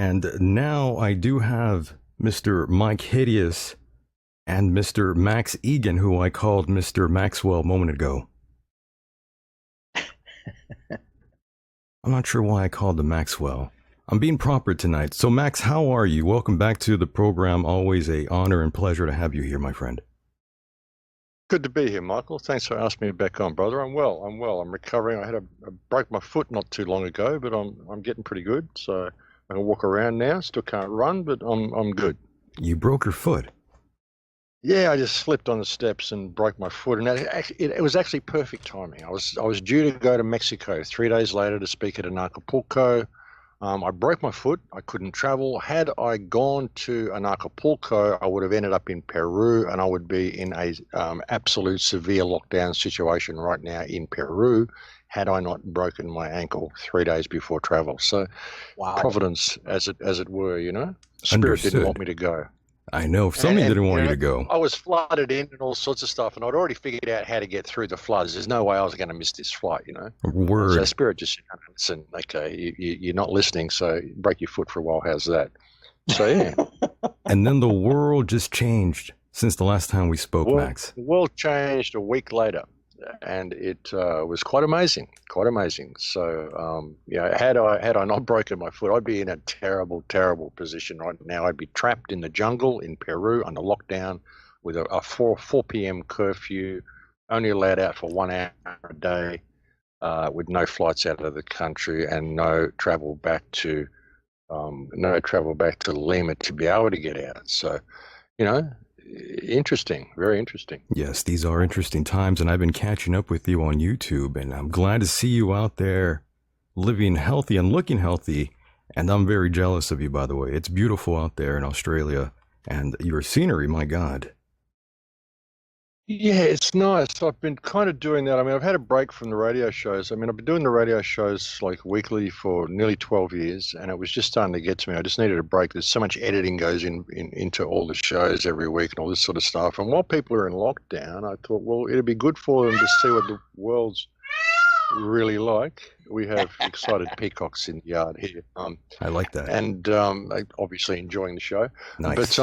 And now I do have Mr. Mike Hideous and Mr. Max Igan, who I called Mr. Maxwell a moment ago. I'm not sure why I called him Maxwell. I'm being proper tonight. So Max, how are you? Welcome back to the program. Always a honor and pleasure to have you here, my friend. Good to be here, Michael. Thanks for asking me back on, brother. I'm well. I'm recovering. I broke my foot not too long ago, but I'm getting pretty good. So I can walk around now. Still can't run, but I'm good. You broke your foot? Yeah, I just slipped on the steps and broke my foot, and it was actually perfect timing. I was due to go to Mexico 3 days later to speak at Acapulco. I broke my foot. I couldn't travel. Had I gone to Acapulco, I would have ended up in Peru, and I would be in a absolute severe lockdown situation right now in Peru, had I not broken my ankle 3 days before travel. So, wow. Providence, as it were, you know. Spirit Understood. didn't want me to go. I know. Somebody didn't want you to go. I was flooded in and all sorts of stuff, and I'd already figured out how to get through the floods. There's no way I was going to miss this flight, you know. Word. So Spirit just said, listen, okay, you're not listening, so break your foot for a while. How's that? So, yeah. And then the world just changed since the last time we spoke, Max. The world changed a week later, and it was quite amazing, So, had I not broken my foot, I'd be in a terrible, terrible position right now. I'd be trapped in the jungle in Peru under lockdown with a 4 p.m. curfew, only allowed out for 1 hour a day, with no flights out of the country and no travel back to Lima to be able to get out. So, you know. Interesting, very interesting. Yes, these are interesting times, and I've been catching up with you on YouTube, and I'm glad to see you out there living healthy and looking healthy, and I'm very jealous of you, by the way. It's beautiful out there in Australia, and your scenery, my God. Yeah, it's nice. I've been kind of doing that. I mean, I've had a break from the radio shows. I mean, I've been doing the radio shows like weekly for nearly 12 years, and it was just starting to get to me. I just needed a break. There's so much editing goes into all the shows every week and all this sort of stuff. And while people are in lockdown, I thought, well, it'd be good for them to see what the world's really like. We have excited peacocks in the yard here. I like that. And obviously enjoying the show. Nice. But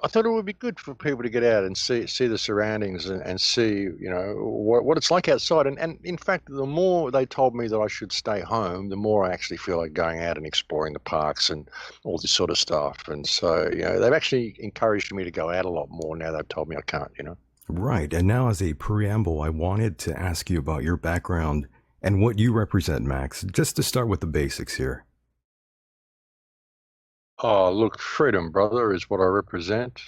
I thought it would be good for people to get out and see the surroundings and see, you know, what it's like outside. And in fact, the more they told me that I should stay home, the more I actually feel like going out and exploring the parks and all this sort of stuff. And so, you know, they've actually encouraged me to go out a lot more now they've told me I can't, you know. Right. And now as a preamble, I wanted to ask you about your background and what you represent, Max, just to start with the basics here. Oh, look, freedom, brother, is what I represent.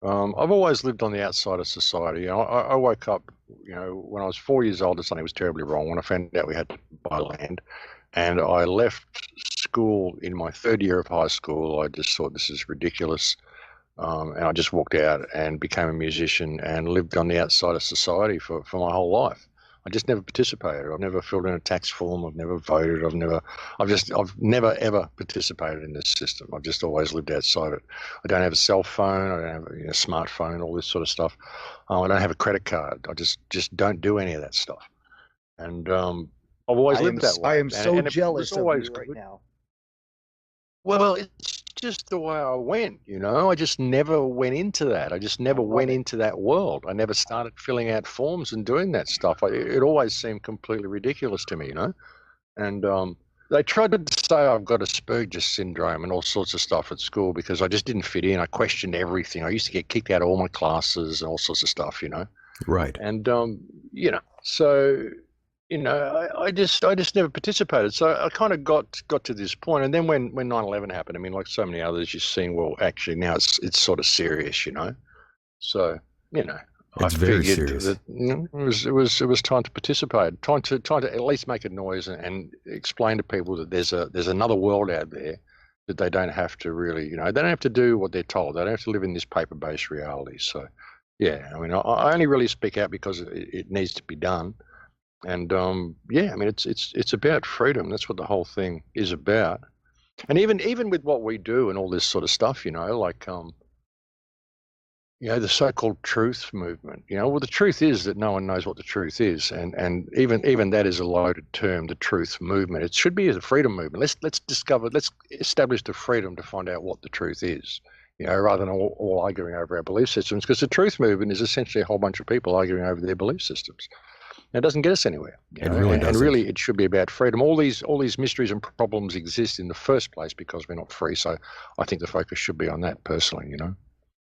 I've always lived on the outside of society. I woke up, you know, when I was 4 years old, something was terribly wrong when I found out we had to buy land. And I left school in my third year of high school. I just thought this is ridiculous. And I just walked out and became a musician and lived on the outside of society for my whole life. I just never participated. I've never filled in a tax form. I've never voted. I've never ever participated in this system. I've just always lived outside it. I don't have a cell phone. I don't have a smartphone, all this sort of stuff. I don't have a credit card. I just don't do any of that stuff. And I've always lived that way. I am so jealous of you right now. Well, it's just the way I went, you know. I just never went into that. I just never went into that world. I never started filling out forms and doing that stuff. It always seemed completely ridiculous to me, you know. And they tried to say I've got Asperger's syndrome and all sorts of stuff at school because I just didn't fit in. I questioned everything. I used to get kicked out of all my classes and all sorts of stuff, you know. Right. And, you know, so... You know, I just never participated. So I kind of got to this point. And then when 9/11 happened, I mean, like so many others, you've seen, well, actually now it's sort of serious, you know. So, you know, it's very serious. That, you know, it was time to participate, trying to at least make a noise and explain to people that there's another world out there that they don't have to really, you know, they don't have to do what they're told. They don't have to live in this paper-based reality. So, yeah, I mean, I only really speak out because it needs to be done. And yeah, I mean, it's about freedom. That's what the whole thing is about. And even with what we do and all this sort of stuff, you know, like the so-called truth movement. Well, the truth is that no one knows what the truth is, and even that is a loaded term. The truth movement. It should be a freedom movement. Let's establish the freedom to find out what the truth is. Rather than all arguing over our belief systems, because the truth movement is essentially a whole bunch of people arguing over their belief systems. It doesn't get us anywhere. It really doesn't. And really, it should be about freedom. All these mysteries and problems exist in the first place because we're not free. So I think the focus should be on that personally.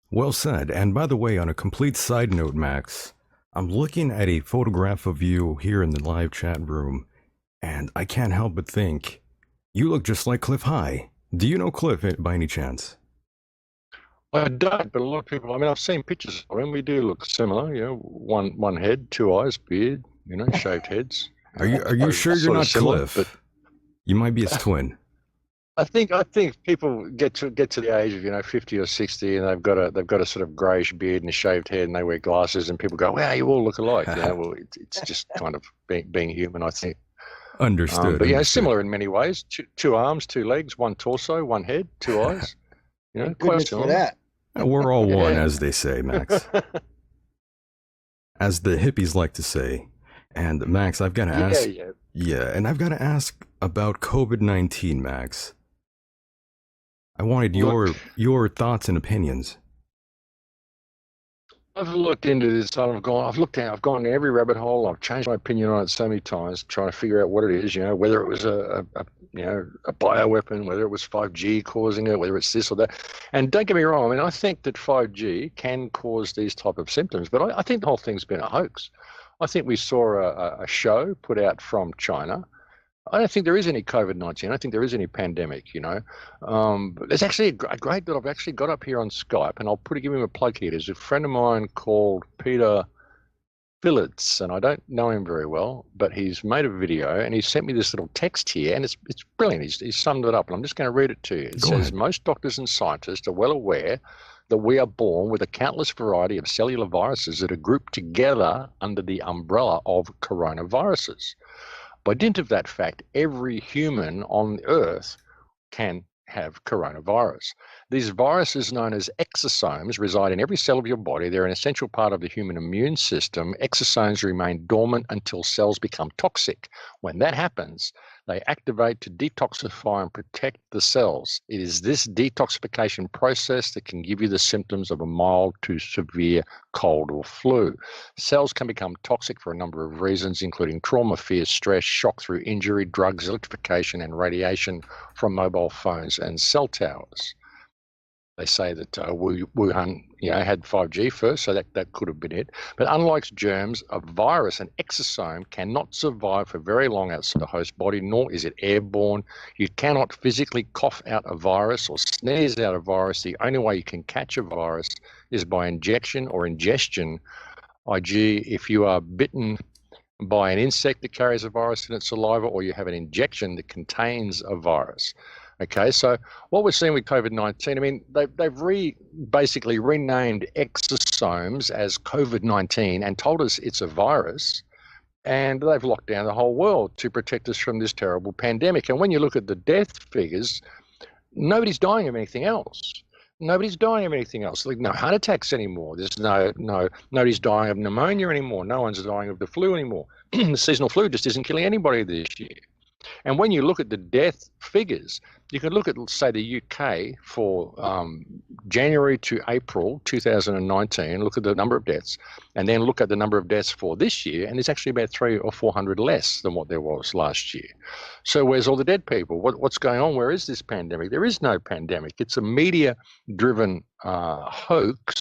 Well said. And by the way, on a complete side note, Max, I'm looking at a photograph of you here in the live chat room, and I can't help but think you look just like Cliff High. Do you know Cliff by any chance? I don't, but a lot of people. I mean, I've seen pictures of him. We do look similar. One head, two eyes, beard. Shaved heads. Are you sure you're not similar, Cliff? But you might be his twin. I think people get to the age of 50 or 60, and they've got a sort of greyish beard and a shaved head, and they wear glasses, and people go, "Wow, you all look alike." Well, it's just kind of being human, I think. Understood. But similar in many ways. Two arms, two legs, one torso, one head, two eyes. Quite similar. For that. We're all one, as they say, Max. As the hippies like to say. And Max, I've got to ask. And I've got to ask about COVID-19, Max. I wanted your thoughts and opinions. I've looked into this. I've gone to every rabbit hole. I've changed my opinion on it so many times, trying to figure out what it is. Whether it was a bioweapon, whether it was 5G causing it, whether it's this or that. And don't get me wrong. I mean, I think that 5G can cause these type of symptoms, but I think the whole thing's been a hoax. I think we saw a show put out from China. I don't think there is any COVID-19. I don't think there is any pandemic, But there's actually a great that I've actually got up here on Skype, and I'll give him a plug here. There's a friend of mine called Peter Phillips, and I don't know him very well, but he's made a video, and he sent me this little text here, and it's brilliant. He's summed it up, and I'm just going to read it to you. It says, most doctors and scientists are well aware that we are born with a countless variety of cellular viruses that are grouped together under the umbrella of coronaviruses. By dint of that fact, every human on Earth can have coronavirus. These viruses, known as exosomes, reside in every cell of your body. They're an essential part of the human immune system. Exosomes remain dormant until cells become toxic. When that happens, they activate to detoxify and protect the cells. It is this detoxification process that can give you the symptoms of a mild to severe cold or flu. Cells can become toxic for a number of reasons, including trauma, fear, stress, shock through injury, drugs, electrification, and radiation from mobile phones and cell towers. They say that Wuhan, had 5G first, so that could have been it. But unlike germs, a virus, an exosome, cannot survive for very long outside the host body, nor is it airborne. You cannot physically cough out a virus or sneeze out a virus. The only way you can catch a virus is by injection or ingestion, i.e. if you are bitten by an insect that carries a virus in its saliva, or you have an injection that contains a virus. Okay, so what we're seeing with COVID-19, I mean, they've basically renamed exosomes as COVID-19 and told us it's a virus, and they've locked down the whole world to protect us from this terrible pandemic. And when you look at the death figures, nobody's dying of anything else. Nobody's dying of anything else. Like no heart attacks anymore. There's nobody's dying of pneumonia anymore. No one's dying of the flu anymore. The seasonal flu just isn't killing anybody this year. And when you look at the death figures, you can look at, say, the UK for January to April 2019, look at the number of deaths, and then look at the number of deaths for this year, and there's actually about 300 or 400 less than what there was last year. So where's all the dead people? What's going on? Where is this pandemic? There is no pandemic. It's a media-driven hoax.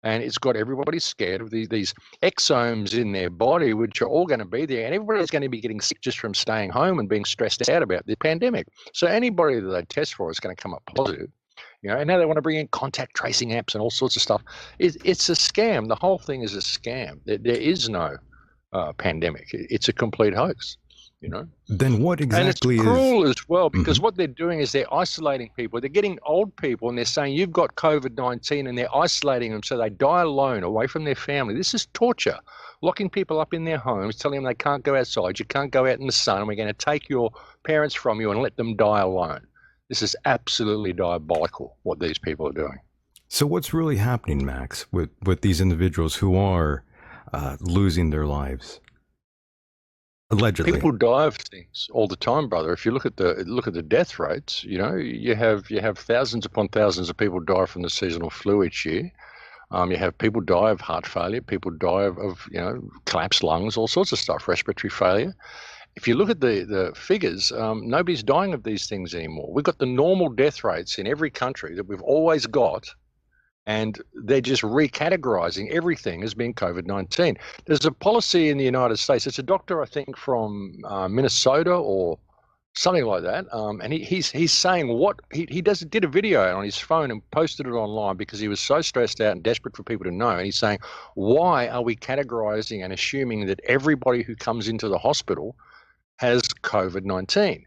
And it's got everybody scared of these exosomes in their body, which are all going to be there. And everybody's going to be getting sick just from staying home and being stressed out about the pandemic. So anybody that they test for is going to come up positive. And now they want to bring in contact tracing apps and all sorts of stuff. It's a scam. The whole thing is a scam. There is no pandemic. It's a complete hoax. Then what exactly is... And it's cruel as well, because what they're doing is they're isolating people. They're getting old people and they're saying, you've got COVID-19, and they're isolating them so they die alone, away from their family. This is torture. Locking people up in their homes, telling them they can't go outside, you can't go out in the sun, and we're going to take your parents from you and let them die alone. This is absolutely diabolical, what these people are doing. So what's really happening, Max, with these individuals who are losing their lives? Allegedly. People die of things all the time, brother. If you look at the death rates, you have thousands upon thousands of people die from the seasonal flu each year. You have people die of heart failure, people die of collapsed lungs, all sorts of stuff, respiratory failure. If you look at the figures, nobody's dying of these things anymore. We've got the normal death rates in every country that we've always got, and they're just recategorizing everything as being COVID-19. There's a policy in the United States. It's a doctor, I think, from Minnesota or something like that, and he's saying what he did a video on his phone and posted it online because he was so stressed out and desperate for people to know. And he's saying, why are we categorizing and assuming that everybody who comes into the hospital has COVID-19?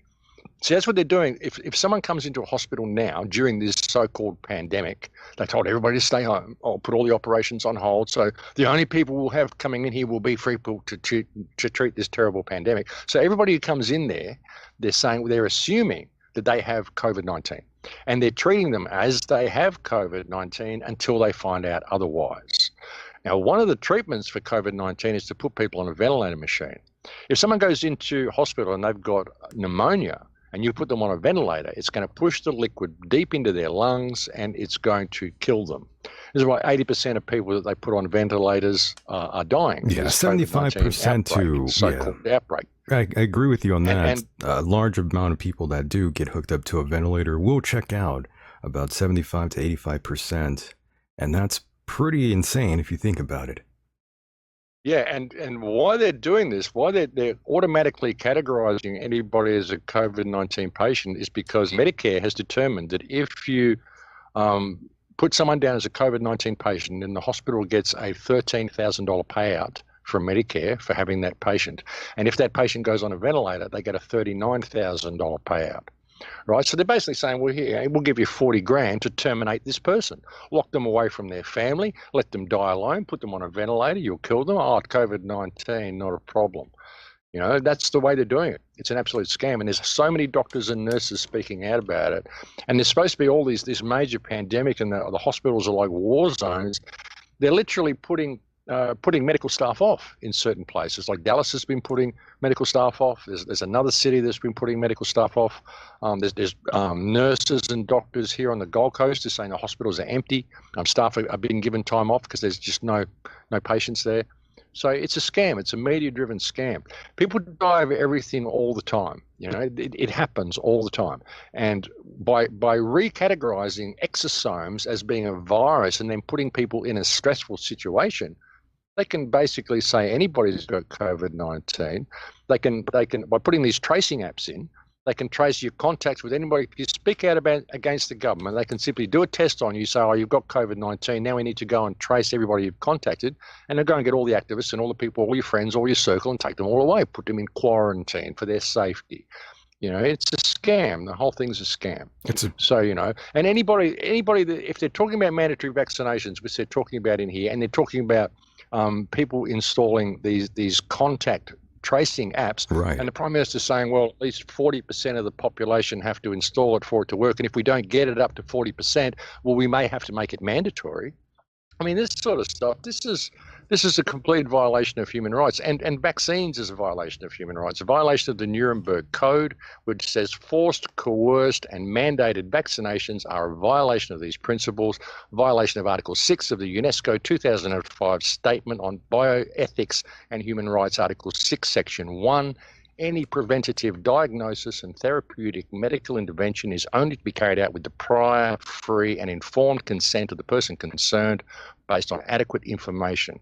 See, that's what they're doing. If someone comes into a hospital now during this so-called pandemic, they told everybody to stay home or put all the operations on hold. So the only people we'll have coming in here will be people to treat this terrible pandemic. So everybody who comes in there, they're assuming that they have COVID-19, and they're treating them as they have COVID-19 until they find out otherwise. Now, one of the treatments for COVID-19 is to put people on a ventilator machine. If someone goes into hospital and they've got pneumonia, and you put them on a ventilator, it's going to push the liquid deep into their lungs and it's going to kill them. This is why 80% of people that they put on ventilators are dying. Yeah, 75% to so-called outbreak. I agree with you on that. And a large amount of people that do get hooked up to a ventilator will check out, about 75 to 85%. And that's pretty insane if you think about it. Yeah, and why they're doing this, why they're automatically categorizing anybody as a COVID-19 patient is because Medicare has determined that if you put someone down as a COVID-19 patient, then the hospital gets a $13,000 payout from Medicare for having that patient. And if that patient goes on a ventilator, they get a $39,000 payout. Right, so they're basically saying, well, here, we'll give you 40 grand to terminate this person, lock them away from their family, let them die alone, put them on a ventilator, you'll kill them. Oh, COVID-19, not a problem. That's the way they're doing it. It's an absolute scam, and there's so many doctors and nurses speaking out about it. And there's supposed to be all this major pandemic, and the hospitals are like war zones. They're literally putting medical staff off in certain places. Like Dallas has been putting medical staff off. There's another city that's been putting medical staff off. There's nurses and doctors here on the Gold Coast who are saying the hospitals are empty. Staff are being given time off because there's just no patients there. So it's a scam. It's a media-driven scam. People die of everything all the time. It happens all the time. And by recategorizing exosomes as being a virus and then putting people in a stressful situation, they can basically say anybody's got COVID-19. They can by putting these tracing apps in, they can trace your contacts with anybody. If you speak out against the government, they can simply do a test on you, say, oh, you've got COVID-19. Now we need to go and trace everybody you've contacted, and they'll go and get all the activists and all the people, all your friends, all your circle, and take them all away, put them in quarantine for their safety. It's a scam. The whole thing's a scam. And anybody that, if they're talking about mandatory vaccinations, which they're talking about in here, and they're talking about people installing these contact tracing apps, right. And the Prime Minister's saying, well, at least 40% of the population have to install it for it to work, and if we don't get it up to 40%, well, we may have to make it mandatory. I mean, this sort of stuff, this is a complete violation of human rights, and vaccines is a violation of human rights, a violation of the Nuremberg Code, which says forced, coerced, and mandated vaccinations are a violation of these principles, violation of Article 6 of the UNESCO 2005 Statement on Bioethics and Human Rights, Article 6, Section 1. Any preventative diagnosis and therapeutic medical intervention is only to be carried out with the prior, free, and informed consent of the person concerned based on adequate information.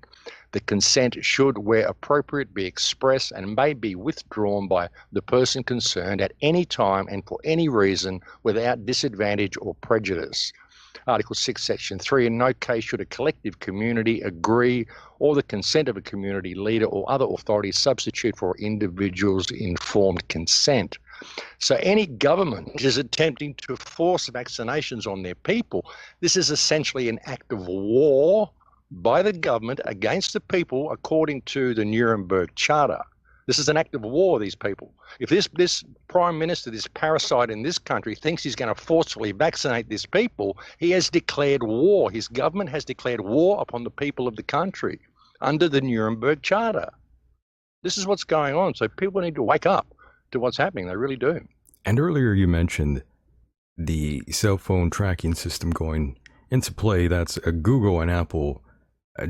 The consent should, where appropriate, be express and may be withdrawn by the person concerned at any time and for any reason without disadvantage or prejudice. Article 6, Section 3, in no case should a collective community agree or the consent of a community leader or other authority substitute for individuals' informed consent. So any government which is attempting to force vaccinations on their people, this is essentially an act of war by the government against the people according to the Nuremberg Charter. This is an act of war, these people. If this prime minister, this parasite in this country, thinks he's going to forcefully vaccinate these people, he has declared war. His government has declared war upon the people of the country under the Nuremberg Charter. This is what's going on. So people need to wake up to what's happening. They really do. And earlier you mentioned the cell phone tracking system going into play. That's Google and Apple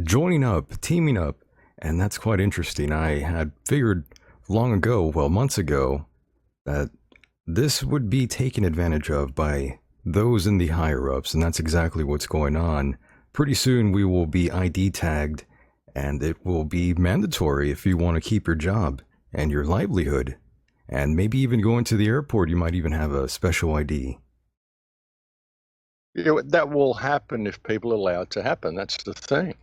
joining up, teaming up. And that's quite interesting. I had figured long ago, well, months ago, that this would be taken advantage of by those in the higher ups, and that's exactly what's going on. Pretty soon we will be ID tagged, and it will be mandatory if you want to keep your job and your livelihood. And maybe even going to the airport, you might even have a special ID. That will happen if people allow it to happen. That's the thing.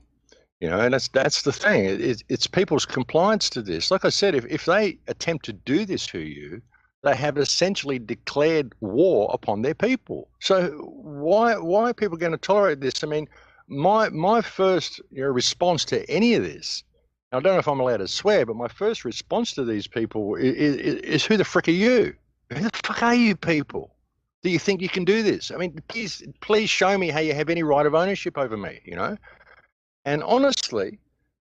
And that's the thing. It's people's compliance to this. Like I said, if they attempt to do this to you, they have essentially declared war upon their people. So why are people going to tolerate this? I mean, my first response to any of this, I don't know if I'm allowed to swear, but my first response to these people is who the frick are you? Who the fuck are you people? Do you think you can do this? I mean, please show me how you have any right of ownership over me, And honestly,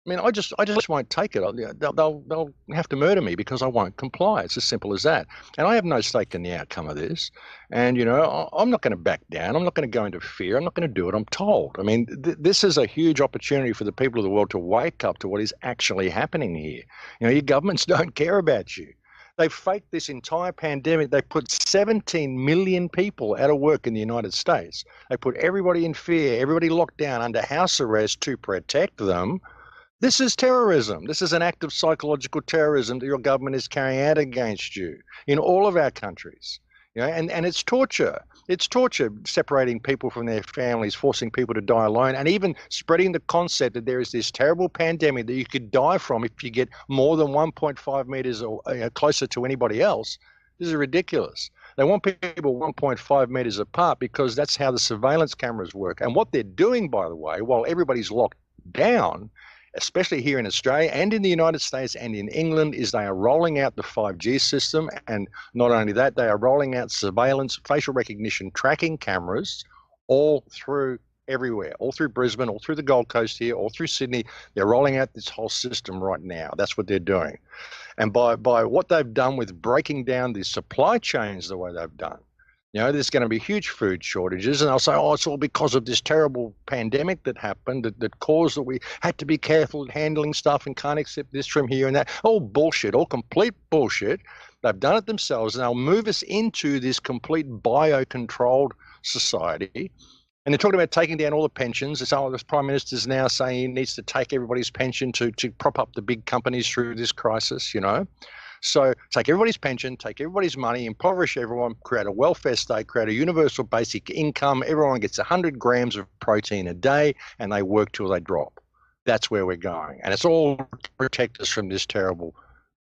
I mean, I just won't take it. They'll have to murder me because I won't comply. It's as simple as that. And I have no stake in the outcome of this. And, I'm not going to back down. I'm not going to go into fear. I'm not going to do what I'm told. I mean, this is a huge opportunity for the people of the world to wake up to what is actually happening here. Your governments don't care about you. They faked this entire pandemic. They put 17 million people out of work in the United States. They put everybody in fear, everybody locked down under house arrest to protect them. This is terrorism. This is an act of psychological terrorism that your government is carrying out against you in all of our countries. And it's torture. It's torture separating people from their families, forcing people to die alone, and even spreading the concept that there is this terrible pandemic that you could die from if you get more than 1.5 meters or closer to anybody else. This is ridiculous. They want people 1.5 meters apart because that's how the surveillance cameras work. And what they're doing, by the way, while everybody's locked down, especially here in Australia and in the United States and in England, is they are rolling out the 5G system. And not only that, they are rolling out surveillance, facial recognition, tracking cameras all through everywhere, all through Brisbane, all through the Gold Coast here, all through Sydney. They're rolling out this whole system right now. That's what they're doing. And by what they've done with breaking down the supply chains the way they've done, there's going to be huge food shortages, and they'll say, it's all because of this terrible pandemic that happened that caused that we had to be careful at handling stuff and can't accept this from here and that. All bullshit, all complete bullshit. They've done it themselves, and they'll move us into this complete bio-controlled society. And they're talking about taking down all the pensions. The Prime Minister's now saying he needs to take everybody's pension to prop up the big companies through this crisis, So take everybody's pension, take everybody's money, impoverish everyone, create a welfare state, create a universal basic income. Everyone gets 100 grams of protein a day, and they work till they drop. That's where we're going. And it's all to protect us from this terrible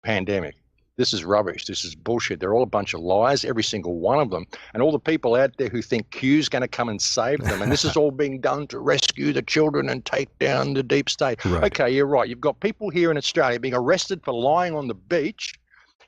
pandemic. This is rubbish. This is bullshit. They're all a bunch of lies, every single one of them. And all the people out there who think Q's going to come and save them. And this is all being done to rescue the children and take down the deep state. Right. Okay, you're right. You've got people here in Australia being arrested for lying on the beach.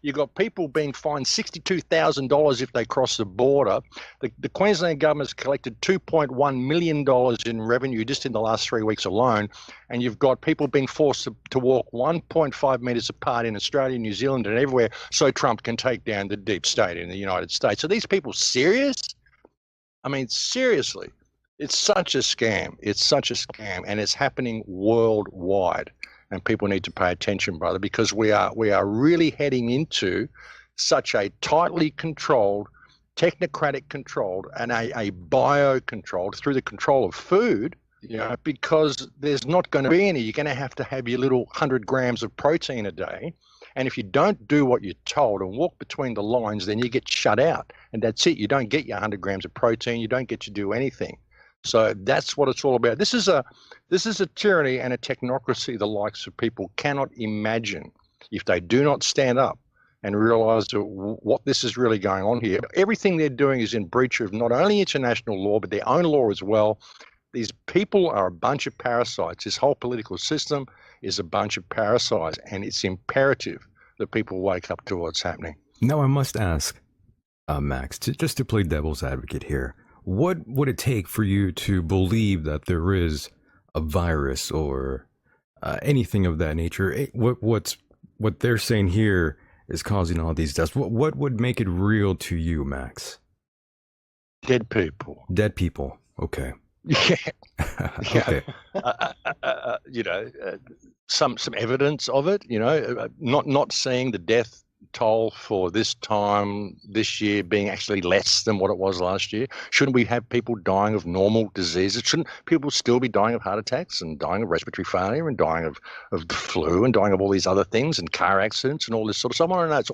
You've got people being fined $62,000 if they cross the border. The Queensland government has collected $2.1 million in revenue just in the last 3 weeks alone. And you've got people being forced to walk 1.5 metres apart in Australia, New Zealand and everywhere so Trump can take down the deep state in the United States. Are these people serious? I mean, seriously, it's such a scam. It's such a scam, and it's happening worldwide. And people need to pay attention, brother, because we are really heading into such a tightly controlled, technocratic controlled, and a bio-controlled through the control of food, because there's not going to be any. You're going to have your little 100 grams of protein a day. And if you don't do what you're told and walk between the lines, then you get shut out. And that's it. You don't get your 100 grams of protein. You don't get to do anything. So that's what it's all about. This is a tyranny and a technocracy the likes of people cannot imagine if they do not stand up and realize what this is really going on here. Everything they're doing is in breach of not only international law, but their own law as well. These people are a bunch of parasites. This whole political system is a bunch of parasites, and it's imperative that people wake up to what's happening. Now, I must ask, Max, just to play devil's advocate here, what would it take for you to believe that there is a virus or anything of that nature? What they're saying here is causing all these deaths. What would make it real to you, Max? Dead people. Dead people. Okay. Yeah. Okay. Some evidence of it. Not seeing the death toll for this time this year being actually less than what it was last year. Shouldn't we have people dying of normal diseases? Shouldn't people still be dying of heart attacks and dying of respiratory failure and dying of the flu and dying of all these other things and car accidents and all this sort of stuff? I don't know. It's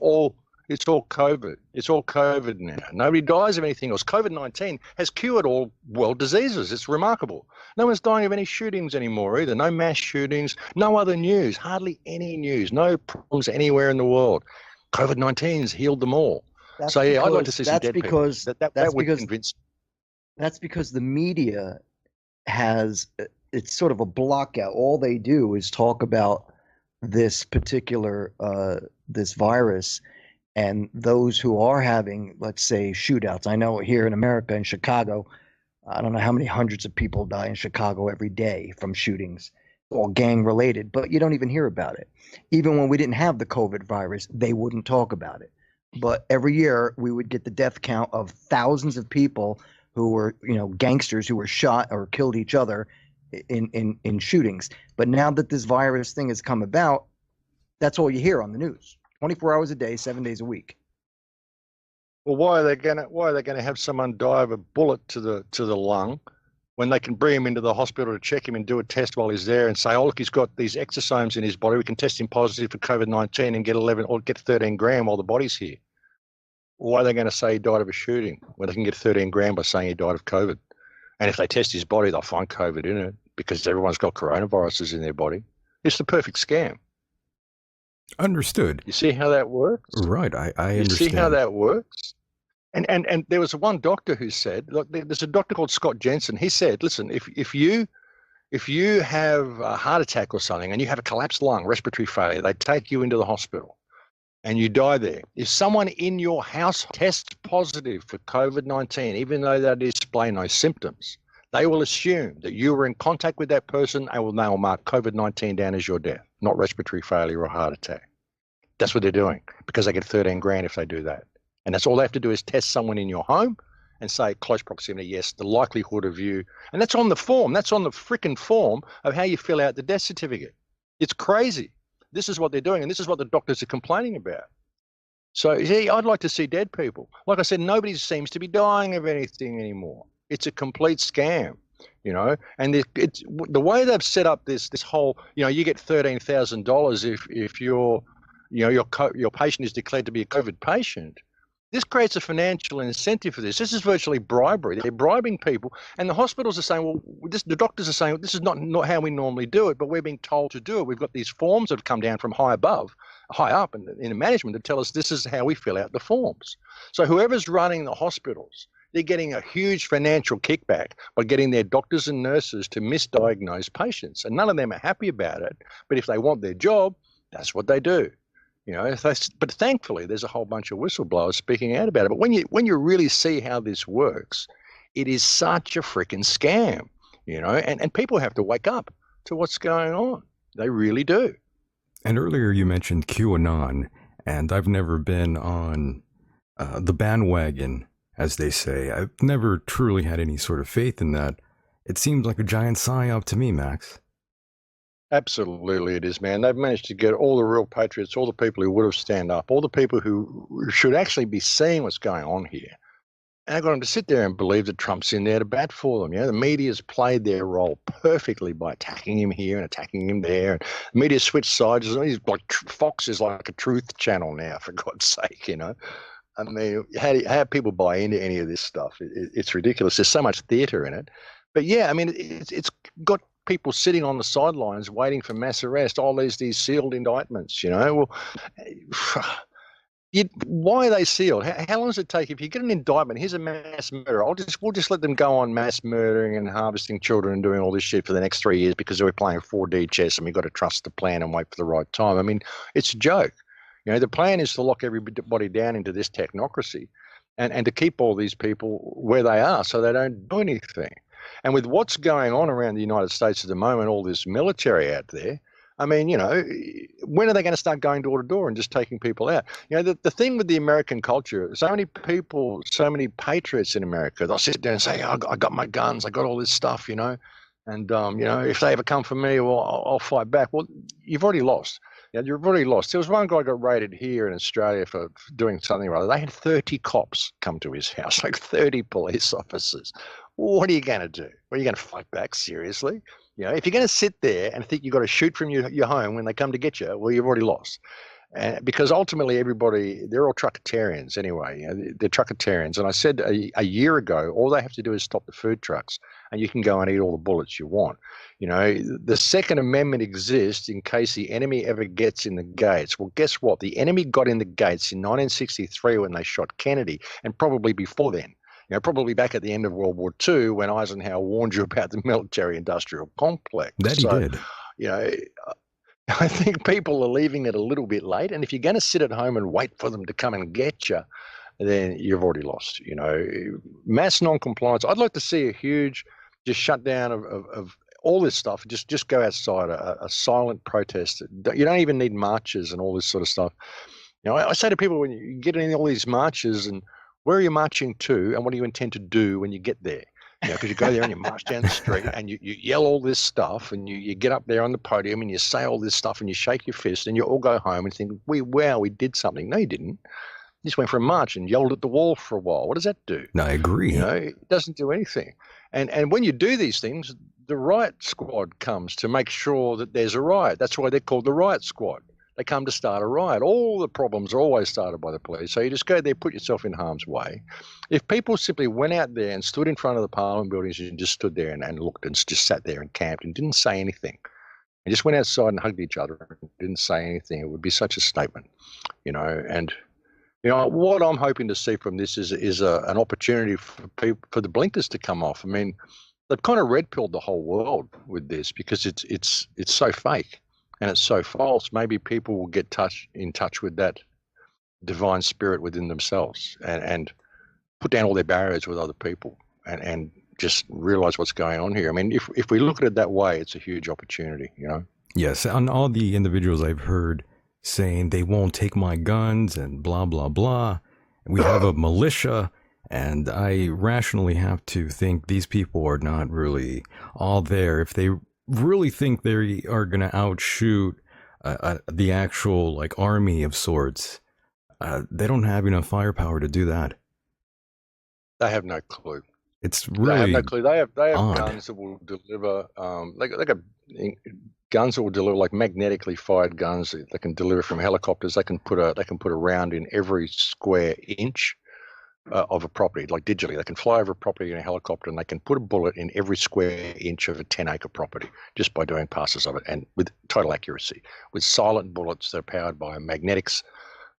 all COVID. It's all COVID now. Nobody dies of anything else. COVID-19 has cured all world diseases. It's remarkable. No one's dying of any shootings anymore either. No mass shootings, no other news, hardly any news, no problems anywhere in the world. COVID-19's healed them all. I'd like to see some dead people. That would convince. That's because the media it's sort of a blockout. All they do is talk about this particular this virus and those who are having, let's say, shootouts. I know here in America, in Chicago, I don't know how many hundreds of people die in Chicago every day from shootings, all gang related, but you don't even hear about it. Even when we didn't have the COVID virus, they wouldn't talk about it. But every year we would get the death count of thousands of people who were, gangsters who were shot or killed each other in shootings. But now that this virus thing has come about, that's all you hear on the news. 24 hours a day, 7 days a week. Well, why are they gonna have someone die of a bullet to the lung when they can bring him into the hospital to check him and do a test while he's there and say, oh, look, he's got these exosomes in his body. We can test him positive for COVID-19 and get 11 or get 13 grand while the body's here. Why are they going to say he died of a shooting when they can get 13 grand by saying he died of COVID? And if they test his body, they'll find COVID in it because everyone's got coronaviruses in their body. It's the perfect scam. Understood. You see how that works? Right. I understand. You see how that works? And there was one doctor who said, look, there's a doctor called Scott Jensen. He said, listen, if you have a heart attack or something and you have a collapsed lung, respiratory failure, they take you into the hospital and you die there. If someone in your house tests positive for COVID-19, even though they display no symptoms, they will assume that you were in contact with that person and they will mark COVID-19 down as your death, not respiratory failure or heart attack. That's what they're doing because they get 13 grand if they do that. And that's all they have to do is test someone in your home and say close proximity, yes, the likelihood of you. And that's on the form. That's on the frickin' form of how you fill out the death certificate. It's crazy. This is what they're doing, and this is what the doctors are complaining about. So, I'd like to see dead people. Like I said, nobody seems to be dying of anything anymore. It's a complete scam, and it's the way they've set up this whole, you get $13,000 if your patient is declared to be a COVID patient. This creates a financial incentive for this. This is virtually bribery. They're bribing people, and the hospitals are saying, well, the doctors are saying, well, this is not how we normally do it, but we're being told to do it. We've got these forms that have come down from high up in management to tell us this is how we fill out the forms. So whoever's running the hospitals, they're getting a huge financial kickback by getting their doctors and nurses to misdiagnose patients, and none of them are happy about it. But if they want their job, that's what they do. But thankfully, there's a whole bunch of whistleblowers speaking out about it. But when you really see how this works, it is such a freaking scam, and people have to wake up to what's going on. They really do. And earlier you mentioned QAnon, and I've never been on the bandwagon, as they say. I've never truly had any sort of faith in that. It seems like a giant psyop to me, Max. Absolutely it is, man. They've managed to get all the real patriots, all the people who would have stand up, all the people who should actually be seeing what's going on here. And they've got them to sit there and believe that Trump's in there to bat for them. The media's played their role perfectly by attacking him here and attacking him there. And the media switched sides. He's like Fox is like a truth channel now, for God's sake, I mean, how people buy into any of this stuff? It's ridiculous. There's so much theatre in it. But yeah, I mean, it's got people sitting on the sidelines waiting for mass arrest. All these sealed indictments, Well, why are they sealed? How long does it take? If you get an indictment, here's a mass murder. We'll just let them go on mass murdering and harvesting children and doing all this shit for the next 3 years because we're playing 4D chess and we've got to trust the plan and wait for the right time. I mean, it's a joke. You know, the plan is to lock everybody down into this technocracy and to keep all these people where they are so they don't do anything. And with what's going on around the United States at the moment, all this military out there, I mean, you know, when are they going to start going door to door and just taking people out? You know, the thing with the American culture, so many people, so many patriots in America, they'll sit there and say, I got my guns, I got all this stuff, you know, and, you know, if they ever come for me, well, I'll fight back. Well, you've already lost. Yeah, you've already lost. There was one guy got raided here in Australia for doing something or other. They had 30 cops come to his house, like 30 police officers. What are you going to do? Are you going to fight back? Seriously? You know, if you're going to sit there and think you've got to shoot from your home when they come to get you, well, you've already lost. Because ultimately everybody, they're all truckatarians anyway. You know, they're truckatarians. And I said a year ago, all they have to do is stop the food trucks and you can go and eat all the bullets you want. You know, the Second Amendment exists in case the enemy ever gets in the gates. Well, guess what? The enemy got in the gates in 1963 when they shot Kennedy, and probably before then. You know, probably back at the end of World War II when Eisenhower warned you about the military-industrial complex. That he did. You know, I think people are leaving it a little bit late. And if you're going to sit at home and wait for them to come and get you, then you've already lost. You know, mass non-compliance. I'd like to see a huge just shutdown of all this stuff. Just go outside, a silent protest. You don't even need marches and all this sort of stuff. You know, I say to people, when you get in all these marches, and where are you marching to, and what do you intend to do when you get there? You know, because you go there and you march down the street and you yell all this stuff, and you get up there on the podium and you say all this stuff and you shake your fist and you all go home and think, wow, we did something. No, you didn't. You just went for a march and yelled at the wall for a while. What does that do? No, I agree. You know, it doesn't do anything. And when you do these things, the riot squad comes to make sure that there's a riot. That's why they're called the riot squad. They come to start a riot. All the problems are always started by the police. So you just go there, put yourself in harm's way. If people simply went out there and stood in front of the Parliament buildings and just stood there and looked and just sat there and camped and didn't say anything, and just went outside and hugged each other and didn't say anything, it would be such a statement, you know. And you know what I'm hoping to see from this is an opportunity for people, for the blinkers to come off. I mean, they've kind of red-pilled the whole world with this because it's so fake. And it's so false. Maybe people will get in touch with that divine spirit within themselves and put down all their barriers with other people and just realize what's going on here. I mean, if we look at it that way, it's a huge opportunity, you know? Yes, on all the individuals I've heard saying they won't take my guns and blah, blah, blah. We have a militia, and I rationally have to think these people are not really all there. If they really think they are going to outshoot the actual like army of sorts, they don't have enough firepower to do that. They have no clue. It's really they have no clue. They have odd. guns that will deliver. They got guns that will deliver, like magnetically fired guns that they can deliver from helicopters. They can put a round in every square inch of a property, like digitally. They can fly over a property in a helicopter and they can put a bullet in every square inch of a 10-acre property just by doing passes of it, and with total accuracy, with silent bullets that are powered by magnetics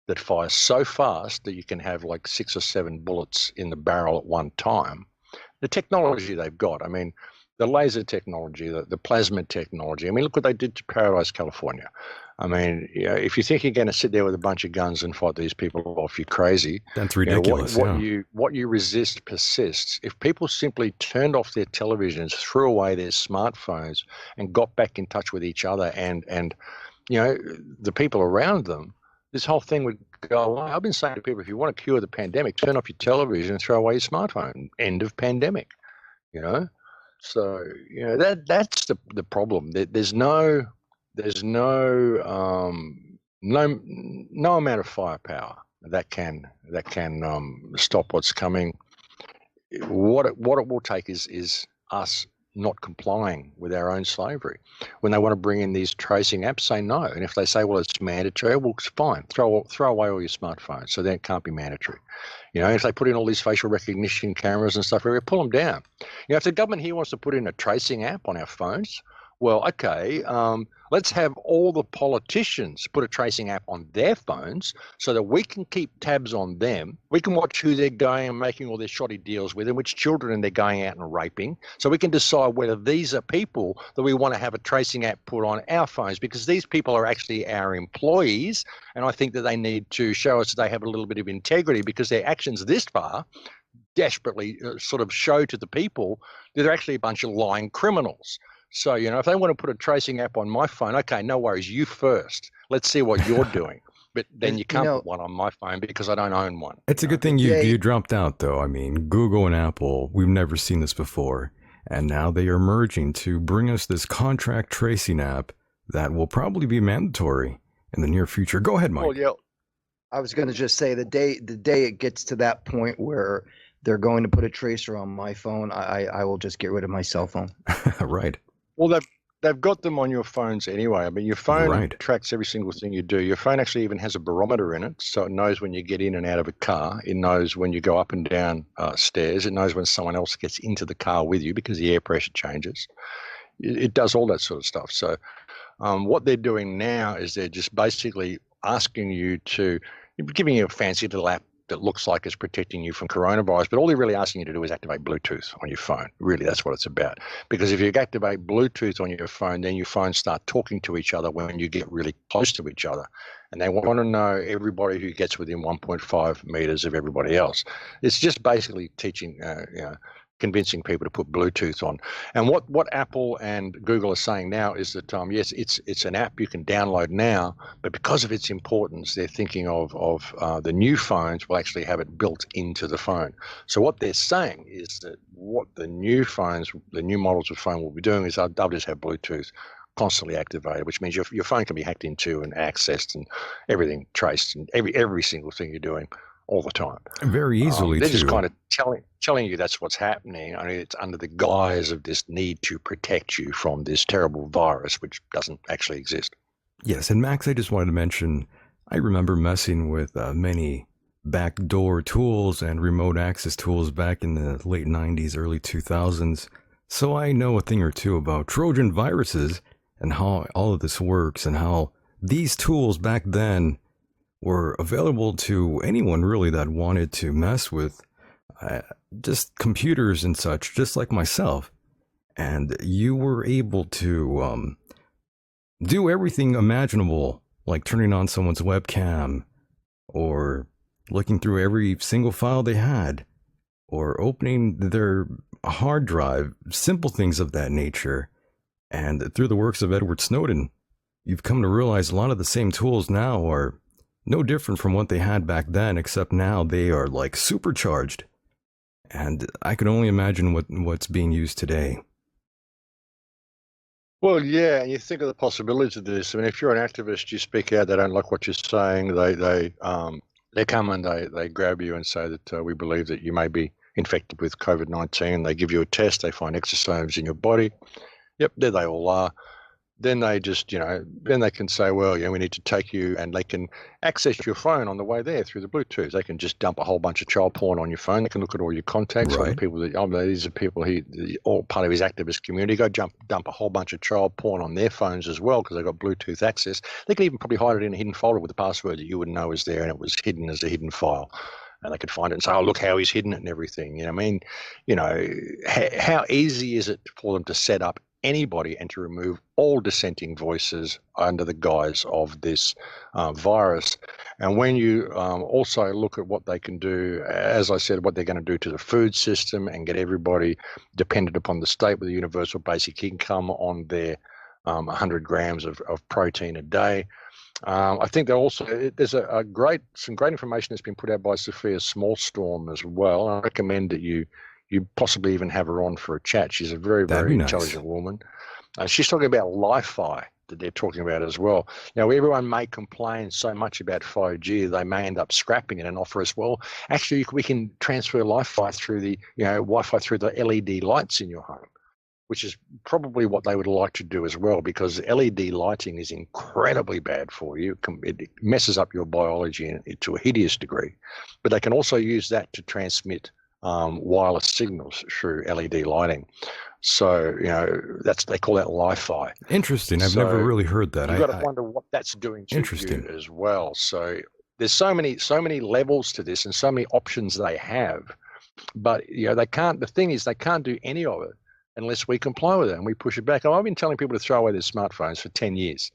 that fire so fast that you can have like 6 or 7 bullets in the barrel at one time. The technology they've got, I mean, the laser technology, the plasma technology. I mean, look what they did to Paradise, California. I mean, you know, if you think you're going to sit there with a bunch of guns and fight these people off, you're crazy. That's ridiculous. You know, what you resist persists. If people simply turned off their televisions, threw away their smartphones, and got back in touch with each other and you know, the people around them, this whole thing would go away. I've been saying to people, if you want to cure the pandemic, turn off your television and throw away your smartphone. End of pandemic. You know. So you know that's the problem. There's no amount of firepower that can stop what's coming. What it will take is us not complying with our own slavery. When they want to bring in these tracing apps, say no. And if they say, well, it's mandatory, well, it's fine. Throw away all your smartphones, so then it can't be mandatory. You know, if they put in all these facial recognition cameras and stuff, pull them down. You know, if the government here wants to put in a tracing app on our phones, Well, okay, let's have all the politicians put a tracing app on their phones so that we can keep tabs on them. We can watch who they're going and making all their shoddy deals with and which children they're going out and raping. So we can decide whether these are people that we want to have a tracing app put on our phones, because these people are actually our employees. And I think that they need to show us that they have a little bit of integrity, because their actions this far desperately sort of show to the people that they're actually a bunch of lying criminals. So, if they want to put a tracing app on my phone, okay, no worries, you first. Let's see what you're doing. But then you can't put one on my phone because I don't own one. It's a good thing you dropped out, though. I mean, Google and Apple, we've never seen this before. And now they are merging to bring us this contract tracing app that will probably be mandatory in the near future. Go ahead, Mike. Well, yeah. I was going to just say the day it gets to that point where they're going to put a tracer on my phone, I will just get rid of my cell phone. Right. Well, they've got them on your phones anyway. I mean, your phone tracks every single thing you do. Your phone actually even has a barometer in it, so it knows when you get in and out of a car. It knows when you go up and down stairs. It knows when someone else gets into the car with you because the air pressure changes. It does all that sort of stuff. So what they're doing now is they're just basically asking you to, giving you a fancy little app that looks like it's protecting you from coronavirus, but all they're really asking you to do is activate Bluetooth on your phone. Really, that's what it's about. Because if you activate Bluetooth on your phone, then your phones start talking to each other when you get really close to each other. And they want to know everybody who gets within 1.5 meters of everybody else. It's just basically teaching, convincing people to put Bluetooth on. And what Apple and Google are saying now is that yes, it's an app you can download now, but because of its importance, they're thinking of the new phones will actually have it built into the phone. So what they're saying is that what the new models of phone will be doing is they'll just have Bluetooth constantly activated, which means your phone can be hacked into and accessed and everything traced, and every single thing you're doing all the time. Very easily, they're too. just kind of telling you that's what's happening. I mean, it's under the guise of this need to protect you from this terrible virus, which doesn't actually exist. Yes, and Max, I just wanted to mention, I remember messing with many backdoor tools and remote access tools back in the late 90s, early 2000s. So I know a thing or two about Trojan viruses and how all of this works, and how these tools back then were available to anyone really that wanted to mess with just computers and such, just like myself. And you were able to do everything imaginable, like turning on someone's webcam, or looking through every single file they had, or opening their hard drive, simple things of that nature. And through the works of Edward Snowden, you've come to realize a lot of the same tools now are no different from what they had back then, except now they are like supercharged. And I can only imagine what's being used today. Well, yeah, and you think of the possibilities of this. I mean, if you're an activist, you speak out, they don't like what you're saying, they come and they grab you and say that we believe that you may be infected with COVID-19. They give you a test, they find exosomes in your body. Yep, there they all are. Then they just, then they can say, well, we need to take you, and they can access your phone on the way there through the Bluetooth. They can just dump a whole bunch of child porn on your phone. They can look at all your contacts, all the people that, these are people all part of his activist community. Go dump a whole bunch of child porn on their phones as well, because they've got Bluetooth access. They can even probably hide it in a hidden folder with a password that you wouldn't know is there, and it was hidden as a hidden file. And they could find it and say, oh, look how he's hidden it and everything. How easy is it for them to set up anybody and to remove all dissenting voices under the guise of this virus? And when you also look at what they can do, as I said, what they're going to do to the food system and get everybody dependent upon the state with a universal basic income on their 100 grams of protein a day. I think there's some great information that's been put out by Sophia Smallstorm as well. I recommend that you possibly even have her on for a chat. She's a very, very intelligent woman. She's talking about Li-Fi that they're talking about as well. Now, everyone may complain so much about 5G, they may end up scrapping it and offer us, well, actually, we can transfer Wi-Fi through the LED lights in your home, which is probably what they would like to do as well, because LED lighting is incredibly bad for you. It messes up your biology to a hideous degree. But they can also use that to transmit wireless signals through LED lighting. So, they call that Li-Fi. Interesting. I've So never really heard that. You've got to wonder what that's doing to Interesting. you as well. So there's so many levels to this and so many options they have. But they can't. The thing is, they can't do any of it unless we comply with it and we push it back. I've been telling people to throw away their smartphones for 10 years.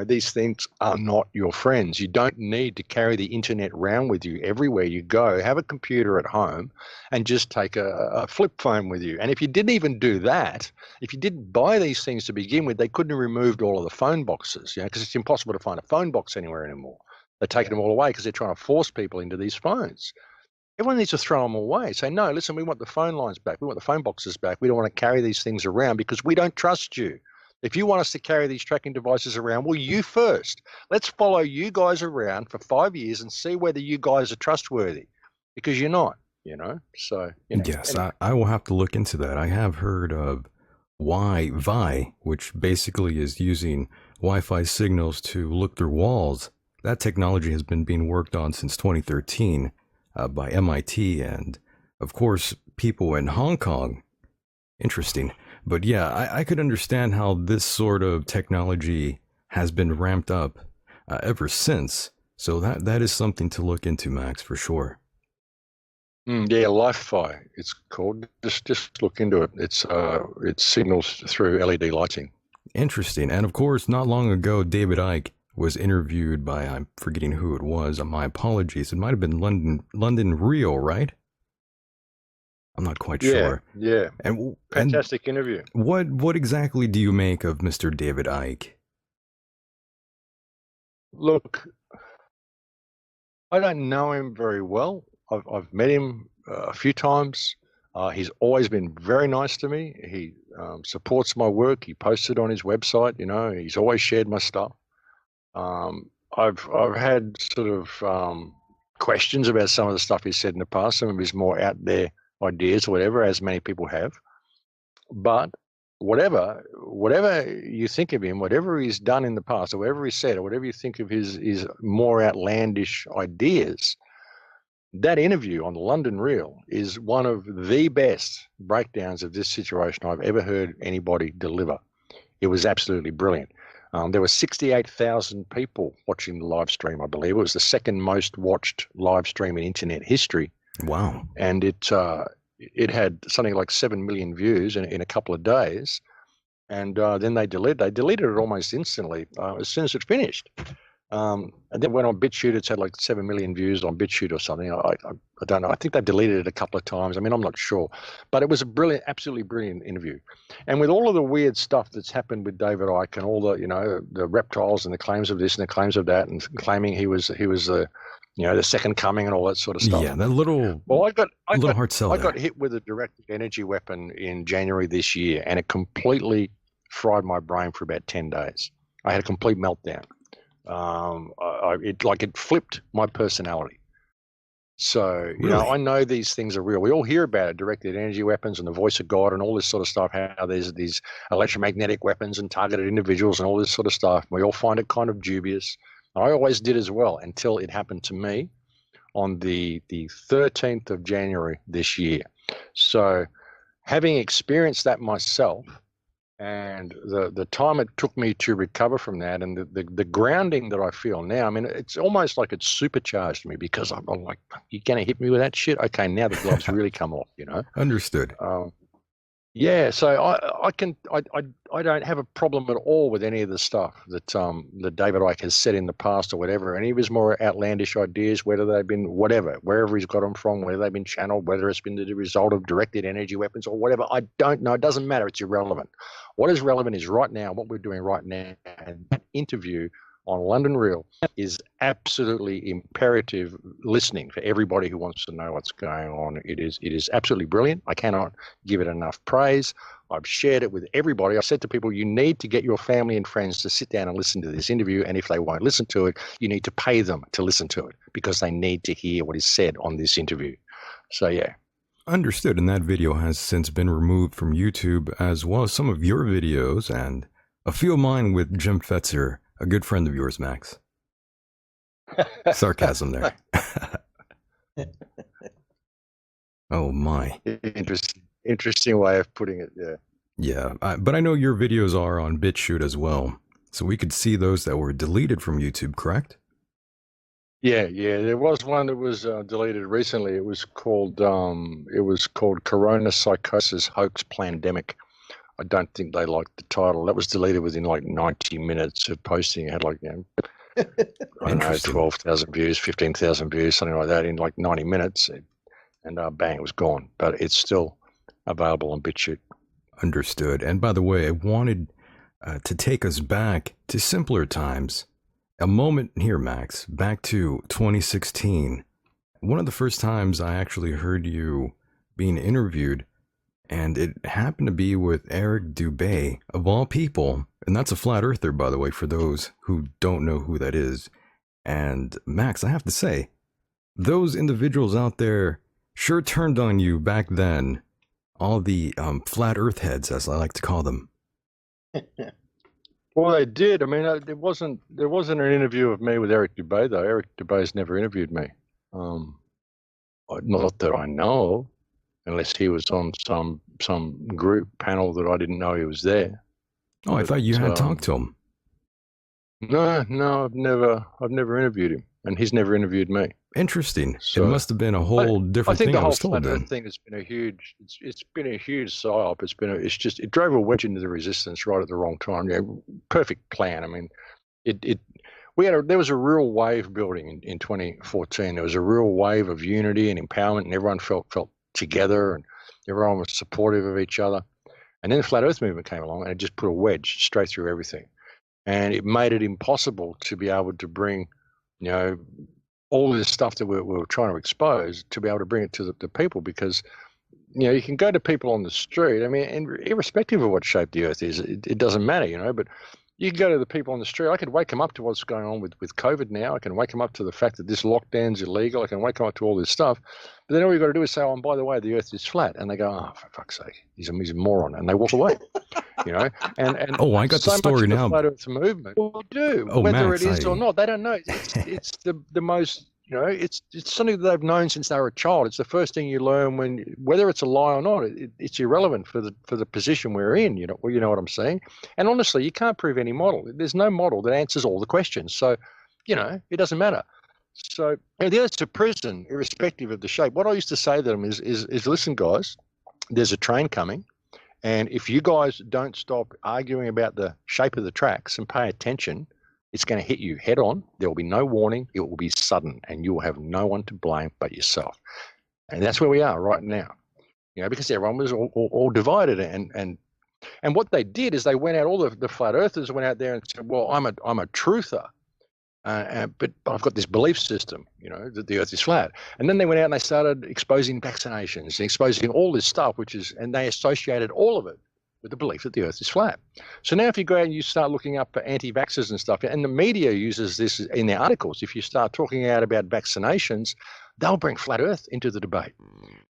These things are not your friends. You don't need to carry the internet around with you everywhere you go. Have a computer at home and just take a flip phone with you. And if you didn't even do that, if you didn't buy these things to begin with, they couldn't have removed all of the phone boxes, because it's impossible to find a phone box anywhere anymore. They're taking them all away because they're trying to force people into these phones. Everyone needs to throw them away. Say, no, listen, we want the phone lines back. We want the phone boxes back. We don't want to carry these things around because we don't trust you. If you want us to carry these tracking devices around, well, you first. Let's follow you guys around for 5 years and see whether you guys are trustworthy, because you're not, So, yes, anyway. I will have to look into that. I have heard of Wi-Fi, which basically is using Wi-Fi signals to look through walls. That technology has been being worked on since 2013. By MIT and, of course, people in Hong Kong. Interesting. But yeah, I could understand how this sort of technology has been ramped up ever since. So that is something to look into, Max, for sure. Yeah, Li-Fi, it's called. Just look into it. It signals through LED lighting. Interesting. And of course, not long ago, David Icke was interviewed by, I'm forgetting who it was. My apologies. It might have been London Real, right? I'm not quite sure. Yeah. And fantastic interview. What exactly do you make of Mr. David Icke? Look, I don't know him very well. I've met him a few times. He's always been very nice to me. He supports my work. He posts it on his website. He's always shared my stuff. I've had sort of questions about some of the stuff he's said in the past, some of his more out there ideas or whatever, as many people have. But whatever you think of him, whatever he's done in the past, or whatever he's said, or whatever you think of his more outlandish ideas, that interview on the London Real is one of the best breakdowns of this situation I've ever heard anybody deliver. It was absolutely brilliant. There were 68,000 people watching the live stream, I believe. It was the second most watched live stream in internet history. Wow. And it had something like 7 million views in a couple of days. And then they deleted it almost instantly as soon as it finished. And then went on BitChute. It's had like 7 million views on BitChute or something. I don't know. I think they've deleted it a couple of times. I mean, I'm not sure. But it was a brilliant, absolutely brilliant interview. And with all of the weird stuff that's happened with David Icke and all the, the reptiles and the claims of this and the claims of that, and claiming he was the second coming and all that sort of stuff. Yeah, that little. Well, I got hard sell. I got hit with a directed energy weapon in January this year, and it completely fried my brain for about 10 days. I had a complete meltdown. It flipped my personality. So, really? I know these things are real. We all hear about it, directed energy weapons and the voice of God and all this sort of stuff, how there's these electromagnetic weapons and targeted individuals and all this sort of stuff. We all find it kind of dubious. I always did as well until it happened to me on the 13th of January this year. So having experienced that myself, and the time it took me to recover from that, and the grounding that I feel now, I mean, it's almost like it's supercharged me, because I'm like, you're going to hit me with that shit? Okay, now the gloves really come off, Understood. Yeah, so I don't have a problem at all with any of the stuff that David Icke has said in the past or whatever. Any of his more outlandish ideas, whether they've been wherever he's got them from, whether they've been channeled, whether it's been the result of directed energy weapons or whatever, I don't know. It doesn't matter. It's irrelevant. What is relevant is right now, what we're doing right now, and that interview on London Real is absolutely imperative listening for everybody who wants to know what's going on. It is absolutely brilliant. I cannot give it enough praise. I've shared it with everybody. I said to people, you need to get your family and friends to sit down and listen to this interview, and if they won't listen to it, you need to pay them to listen to it, because they need to hear what is said on this interview. So, yeah. Understood. And that video has since been removed from YouTube, as well as some of your videos and a few of mine with Jim Fetzer, a good friend of yours, Max. Sarcasm there. Oh, my. Interesting way of putting it, yeah. Yeah, but I know your videos are on BitChute as well, so we could see those that were deleted from YouTube, correct? Yeah, yeah. There was one that was deleted recently. It was called Corona Psychosis Hoax Plandemic. I don't think they liked the title. That was deleted within like 90 minutes of posting. It had like, I don't know, Interesting. 12,000 views, 15,000 views, something like that in like 90 minutes. And bang, it was gone. But it's still available on BitChute. Understood. And by the way, I wanted to take us back to simpler times. A moment here, Max, back to 2016. One of the first times I actually heard you being interviewed, and it happened to be with Eric Dubé, of all people. And that's a flat earther, by the way, for those who don't know who that is. And Max, I have to say, those individuals out there sure turned on you back then. All the flat earth heads, as I like to call them. Well, they did. I mean, there wasn't an interview of me with Eric Dubé, though. Eric Dubé's never interviewed me. Not that I know of, unless he was on some group panel that I didn't know he was there. Oh, I thought you had talked to him. No, I've never interviewed him, and he's never interviewed me. Interesting. So, it must have been a whole different thing. I think the whole flat earth thing has been a huge. It's been a huge psyop. It drove a wedge into the resistance right at the wrong time. Yeah, perfect plan. I mean, there was a real wave building in 2014. There was a real wave of unity and empowerment, and everyone felt together, and everyone was supportive of each other. And then the flat earth movement came along, and it just put a wedge straight through everything, and it made it impossible to be able to bring, all this stuff that we were trying to expose, to be able to bring it to the people, because you can go to people on the street. I mean, and irrespective of what shape the earth is, it doesn't matter, but you can go to the people on the street. I could wake them up to what's going on with COVID now. I can wake them up to the fact that this lockdown's illegal. I can wake them up to all this stuff. But then all you've got to do is say, oh, and by the way, the earth is flat. And they go, oh, for fuck's sake, he's a moron. And they walk away, And oh, I got so the story much of now. The flat earth movement, well, do, oh, whether Max, it is or not, they don't know. It's the most, it's something that they've known since they were a child. It's the first thing you learn whether it's a lie or not. It's irrelevant for the position we're in. You know what I'm saying. And honestly, you can't prove any model. There's no model that answers all the questions. So, it doesn't matter. So the earth's a prison, irrespective of the shape. What I used to say to them is listen, guys, there's a train coming. And if you guys don't stop arguing about the shape of the tracks and pay attention, it's going to hit you head on. There will be no warning. It will be sudden, and you will have no one to blame but yourself. And that's where we are right now, because everyone was all divided. And what they did is they went out, all the flat earthers went out there and said, well, I'm a truther. But I've got this belief system, that the earth is flat. And then they went out and they started exposing vaccinations, and exposing all this stuff, and they associated all of it with the belief that the earth is flat. So now if you go out and you start looking up anti-vaxxers and stuff, and the media uses this in their articles, if you start talking out about vaccinations, they'll bring flat earth into the debate.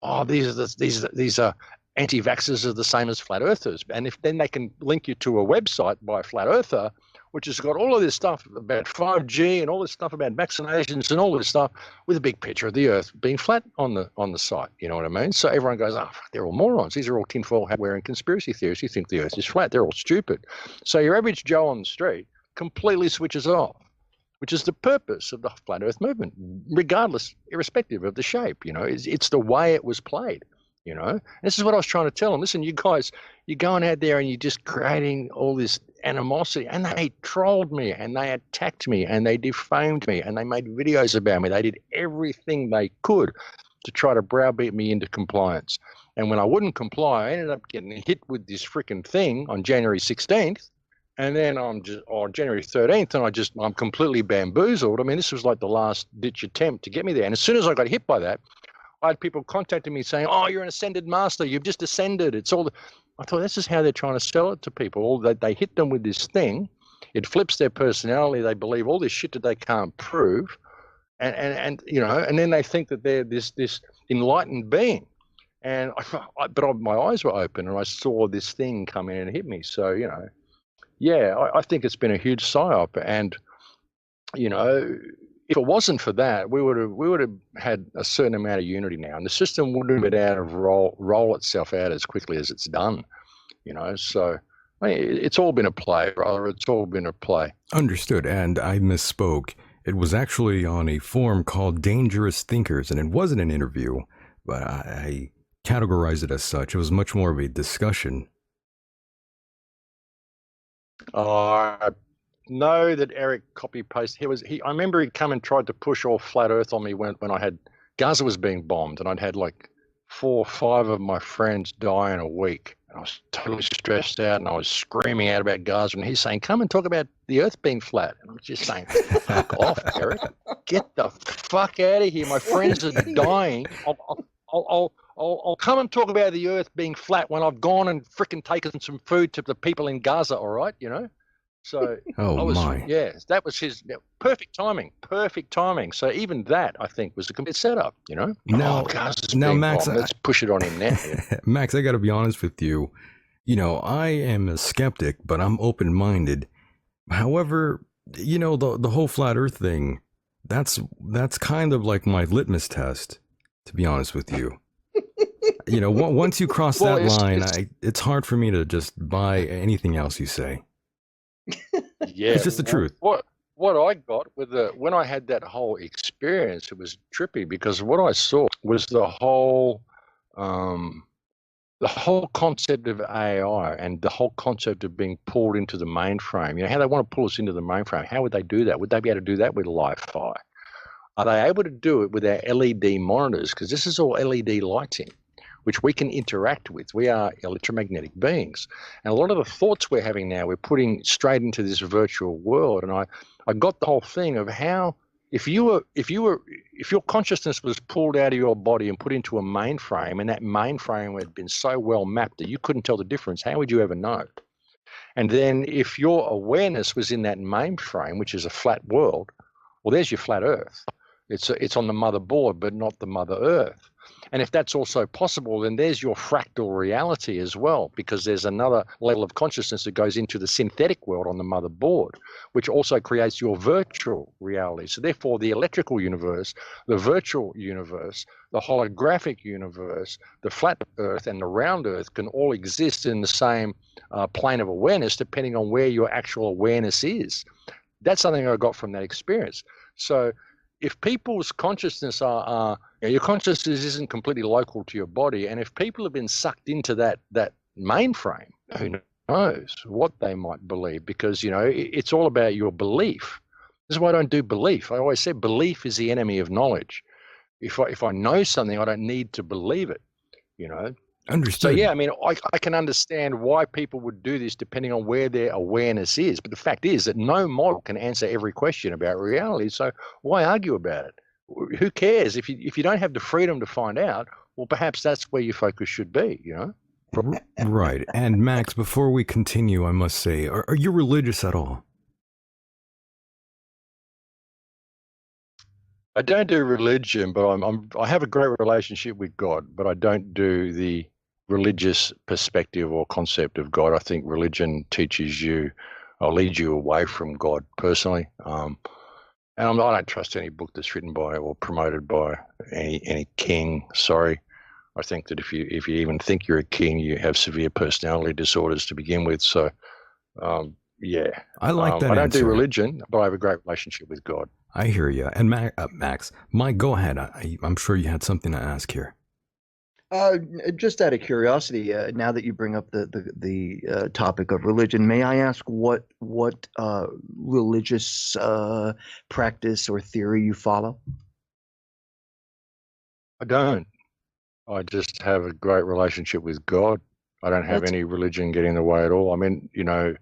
Oh, these are anti-vaxxers are the same as flat earthers. And then they can link you to a website by a flat earther, which has got all of this stuff about 5G and all this stuff about vaccinations and all this stuff, with a big picture of the earth being flat on the site. You know what I mean? So everyone goes, oh, they're all morons. These are all tinfoil hat wearing conspiracy theorists who think the earth is flat. They're all stupid. So your average Joe on the street completely switches off, which is the purpose of the flat earth movement, regardless, irrespective of the shape. It's the way it was played. This is what I was trying to tell them. Listen, you guys, you're going out there and you're just creating all this animosity, and they trolled me, and they attacked me, and they defamed me, and they made videos about me. They did everything they could to try to browbeat me into compliance. And when I wouldn't comply, I ended up getting hit with this freaking thing on January 16th. And then on January 13th, and I'm completely bamboozled. I mean, this was like the last ditch attempt to get me there. And as soon as I got hit by that, I had people contacting me saying, oh, you're an ascended master. You've just ascended. I thought, this is how they're trying to sell it to people. They hit them with this thing. It flips their personality. They believe all this shit that they can't prove. And then they think that they're this enlightened being. But my eyes were open, and I saw this thing come in and hit me. So, I think it's been a huge psyop. And, if it wasn't for that, we would have had a certain amount of unity now, and the system wouldn't have been able to roll itself out as quickly as it's done. you know. So I mean, it's all been a play, brother. It's all been a play. Understood, and I misspoke. It was actually on a forum called Dangerous Thinkers, and it wasn't an interview, but I categorized it as such. It was much more of a discussion. I know that Eric copy paste. I remember he come and tried to push all flat Earth on me when I had Gaza was being bombed, and I'd had like 4 or 5 of my friends die in a week. I was totally stressed out, and I was screaming out about Gaza, and he's saying, "Come and talk about the Earth being flat." And I'm just saying, "Fuck off, Eric! Get the fuck out of here! My friends are dying. I'll come and talk about the Earth being flat when I've gone and frickin' taken some food to the people in Gaza. All right, you know." So that was his perfect timing. Perfect timing. So even that, I think, was a complete setup. You know. Now, Max, let's push it on him now. Max, I got to be honest with you. You know, I am a skeptic, but I'm open-minded. However, you know, the whole flat Earth thing, that's kind of like my litmus test, to be honest with you. You know, once you cross that line, it's hard for me to just buy anything else you say. Yeah, it's just the truth. What I got when I had that whole experience, it was trippy because what I saw was the whole concept of AI and the whole concept of being pulled into the mainframe. You know how they want to pull us into the mainframe. How would they do that? Would they be able to do that with Li-Fi? Are they able to do it with our LED monitors? Because this is all LED lighting, which we can interact with. We are electromagnetic beings. And a lot of the thoughts we're having now, we're putting straight into this virtual world. And I got the whole thing of how if your consciousness was pulled out of your body and put into a mainframe, and that mainframe had been so well mapped that you couldn't tell the difference, how would you ever know? And then if your awareness was in that mainframe, which is a flat world, well, there's your flat Earth. It's on the motherboard, but not the Mother Earth. And if that's also possible, then there's your fractal reality as well, because there's another level of consciousness that goes into the synthetic world on the motherboard, which also creates your virtual reality. So therefore, the electrical universe, the virtual universe, the holographic universe, the flat Earth and the round Earth can all exist in the same plane of awareness, depending on where your actual awareness is. That's something I got from that experience. So if people's consciousness your consciousness isn't completely local to your body, and if people have been sucked into that mainframe, who knows what they might believe? Because, you know, it's all about your belief. This is why I don't do belief. I always say belief is the enemy of knowledge. If I know something, I don't need to believe it, you know. Understood. So, yeah, I mean, I can understand why people would do this depending on where their awareness is. But the fact is that no model can answer every question about reality. So why argue about it? Who cares? If you don't have the freedom to find out, well, perhaps that's where your focus should be, you know? Right. And Max, before we continue, I must say, are you religious at all? I don't do religion, but I have a great relationship with God, but I don't do the religious perspective or concept of God. I think religion teaches you or leads you away from God personally. And I don't trust any book that's written by or promoted by any king. Sorry. I think that if you even think you're a king, you have severe personality disorders to begin with. So, yeah. I like that I don't answer. do religion, but I have a great relationship with God. I hear you. And Max, Mike, go ahead. I'm sure you had something to ask here. Just out of curiosity, now that you bring up the topic of religion, may I ask what religious practice or theory you follow? I don't. I just have a great relationship with God. I don't have any religion getting in the way at all. I mean, you know,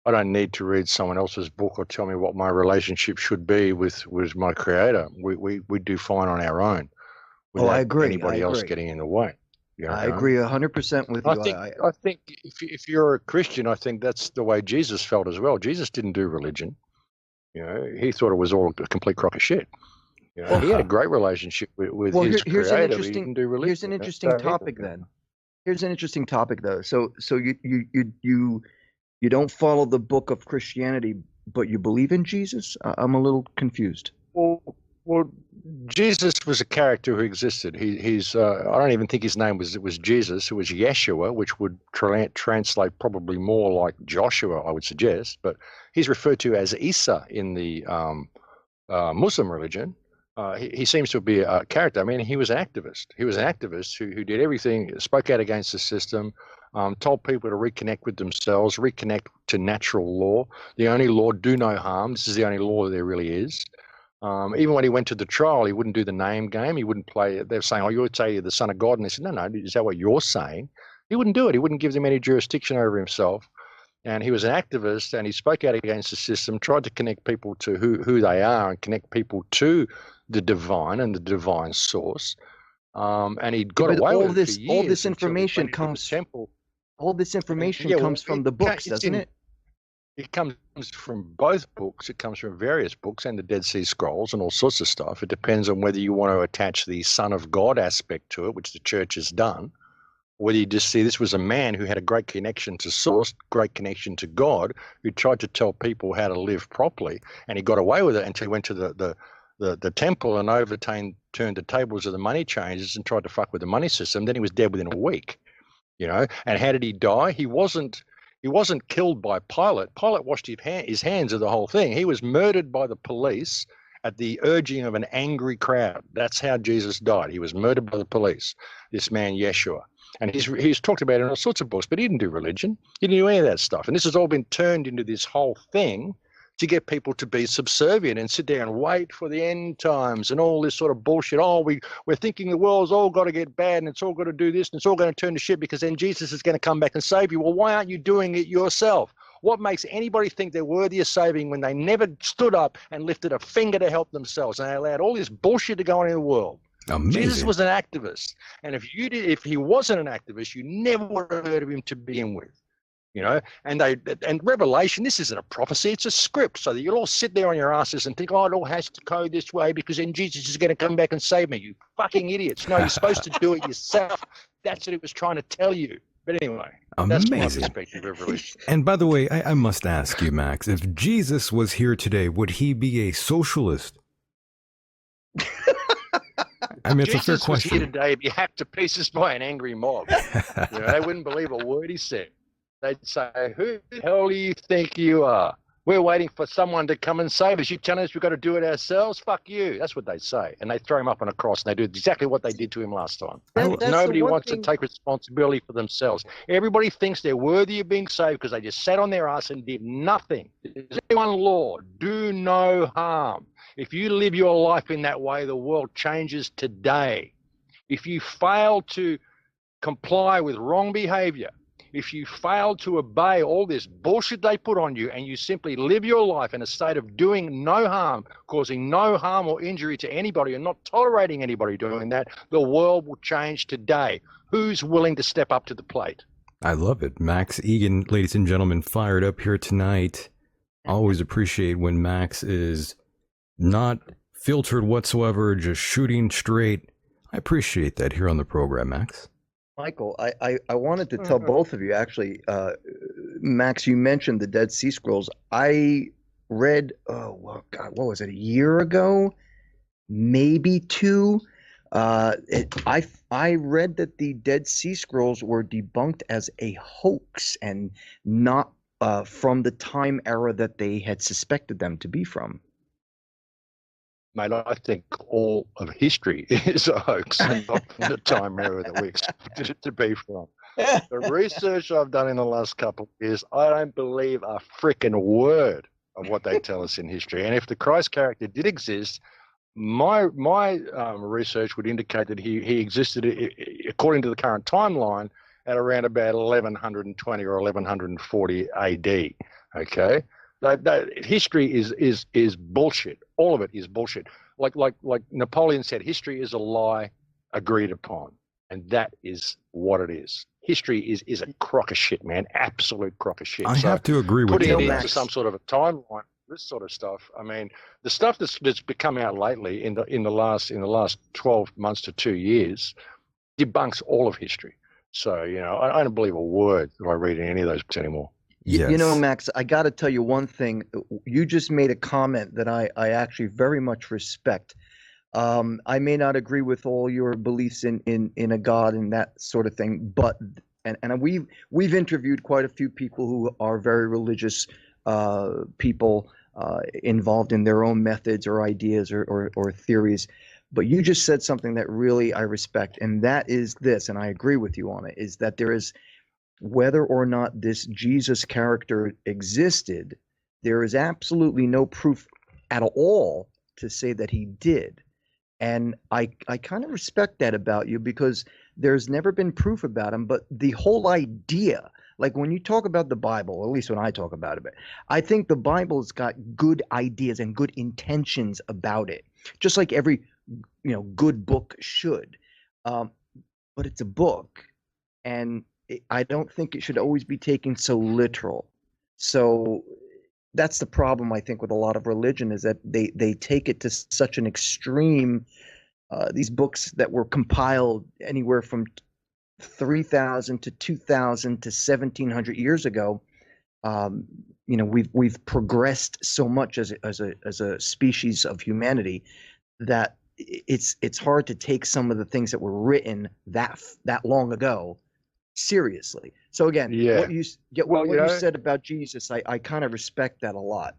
I don't need to read someone else's book or tell me what my relationship should be with my creator. We do fine on our own. I agree. Anybody else getting in the way. You know? I agree 100% with you. I think if you're a Christian, I think that's the way Jesus felt as well. Jesus didn't do religion. You know, he thought it was all a complete crock of shit. You know, he had a great relationship with his creator. He didn't do religion. Here's an interesting topic then. Here's an interesting topic though. So you don't follow the book of Christianity, but you believe in Jesus? I'm a little confused. Well, Jesus was a character who existed. He's I don't even think his name was Jesus. It was Yeshua, which would translate probably more like Joshua, I would suggest. But he's referred to as Isa in the Muslim religion. He seems to be a character. I mean, he was an activist. He was an activist who did everything, spoke out against the system, told people to reconnect with themselves, reconnect to natural law. The only law, do no harm. This is the only law there really is. Even when he went to the trial, he wouldn't do the name game. He wouldn't play. They were saying, "Oh, you would say you're the Son of God," and they said, "No, is that what you're saying?" He wouldn't do it. He wouldn't give them any jurisdiction over himself. And he was an activist, and he spoke out against the system, tried to connect people to who they are and connect people to the divine and the divine source. And he got away with it for years. All this information comes. Temple. All this information comes from the books, doesn't it? It comes from both books. It comes from various books and the Dead Sea Scrolls and all sorts of stuff. It depends on whether you want to attach the Son of God aspect to it, which the church has done, or whether you just see this was a man who had a great connection to source, great connection to God, who tried to tell people how to live properly, and he got away with it until he went to the temple and turned the tables of the money changers and tried to fuck with the money system. Then he was dead within a week, you know. And how did he die? He wasn't killed by Pilate. Pilate washed his hands of the whole thing. He was murdered by the police at the urging of an angry crowd. That's how Jesus died. He was murdered by the police, this man Yeshua. And he's talked about it in all sorts of books, but he didn't do religion. He didn't do any of that stuff. And this has all been turned into this whole thing to get people to be subservient and sit there and wait for the end times and all this sort of bullshit. Oh, we're thinking the world's all got to get bad and it's all got to do this and it's all going to turn to shit because then Jesus is going to come back and save you. Well, why aren't you doing it yourself? What makes anybody think they're worthy of saving when they never stood up and lifted a finger to help themselves and they allowed all this bullshit to go on in the world? Amazing. Jesus was an activist. And if he wasn't an activist, you never would have heard of him to begin with. You know, and Revelation, this isn't a prophecy, it's a script, so that you'll all sit there on your asses and think, oh, it all has to go this way because then Jesus is going to come back and save me. You fucking idiots. No, you're supposed to do it yourself. That's what it was trying to tell you. But anyway, that's my perspective of Revelation. And by the way, I must ask you, Max, if Jesus was here today, would he be a socialist? I mean, it's a fair question. Jesus was here today, he'd be hacked to pieces by an angry mob. You know, they wouldn't believe a word he said. They'd say, who the hell do you think you are? We're waiting for someone to come and save us. You're telling us we've got to do it ourselves? Fuck you. That's what they say. And they throw him up on a cross, and they do exactly what they did to him last time. Nobody wants to take responsibility for themselves. Everybody thinks they're worthy of being saved because they just sat on their ass and did nothing. There's only one law, do no harm. If you live your life in that way, the world changes today. If you fail to comply with wrong behavior, if you fail to obey all this bullshit they put on you and you simply live your life in a state of doing no harm, causing no harm or injury to anybody and not tolerating anybody doing that, the world will change today. Who's willing to step up to the plate? I love it. Max Igan, ladies and gentlemen, fired up here tonight. Always appreciate when Max is not filtered whatsoever, just shooting straight. I appreciate that here on the program, Max. Michael, I wanted to tell both of you, actually, Max, you mentioned the Dead Sea Scrolls. I read, what was it, a year ago? Maybe two. I read that the Dead Sea Scrolls were debunked as a hoax and not from the time era that they had suspected them to be from. Mate, I think all of history is a hoax and not from the time era that we expected it to be from. The research I've done in the last couple of years, I don't believe a freaking word of what they tell us in history. And if the Christ character did exist, my research would indicate that he existed, according to the current timeline, at around about 1120 or 1140 AD. Okay? History is bullshit. All of it is bullshit. Like Napoleon said, history is a lie agreed upon, and that is what it is. History is a crock of shit, man. Absolute crock of shit. I have to agree with you. Putting it into some sort of a timeline, this sort of stuff. I mean, the stuff that's become out lately in the last 12 months to 2 years debunks all of history. So I don't believe a word if I read in any of those books anymore. Yes. You know, Max, I got to tell you one thing. You just made a comment that I actually very much respect. I may not agree with all your beliefs in a God and that sort of thing, but and we've interviewed quite a few people who are very religious people involved in their own methods or ideas or theories. But you just said something that really I respect, and that is this, and I agree with you on it, is that there is, whether or not this Jesus character existed, there is absolutely no proof at all to say that he did. And I kind of respect that about you because there's never been proof about him. But the whole idea, like when you talk about the Bible, or at least when I talk about it, I think the Bible's got good ideas and good intentions about it, just like every good book should. But it's a book, and I don't think it should always be taken so literal. So that's the problem, I think, with a lot of religion, is that they take it to such an extreme. These books that were compiled anywhere from 3,000 to 2,000 to 1,700 years ago. We've progressed so much as a species of humanity that it's hard to take some of the things that were written that long ago seriously. So again, Yeah. what you said about Jesus, I kind of respect that a lot.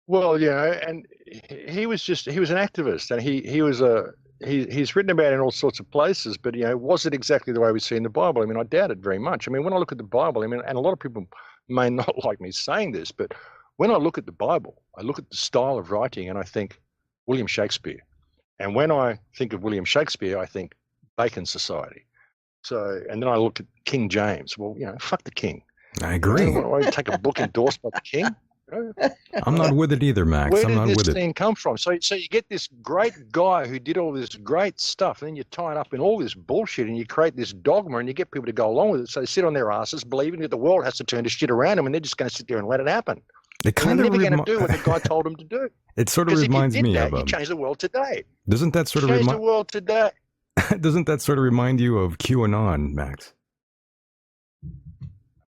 Well, and he was an activist, and he's written about it in all sorts of places, but was it exactly the way we see in the Bible? I mean, I doubt it very much. I mean, when I look at the Bible, I mean, and a lot of people may not like me saying this, but when I look at the Bible, I look at the style of writing and I think William Shakespeare. And when I think of William Shakespeare, I think Bacon Society. So, and then I look at King James. Well, fuck the king. I agree. Why take a book endorsed by the king? I'm not with it either, Max. Where I'm not did with this it. thing come from? So you get this great guy who did all this great stuff, and then you tie it up in all this bullshit, and you create this dogma, and you get people to go along with it. So they sit on their asses, believing that the world has to turn to shit around them, and they're just going to sit there and let it happen. It kind they're of never going to do what the guy told them to do. It sort of reminds me of. You change the world today. Doesn't that sort of change the world today? Doesn't that sort of remind you of QAnon, Max?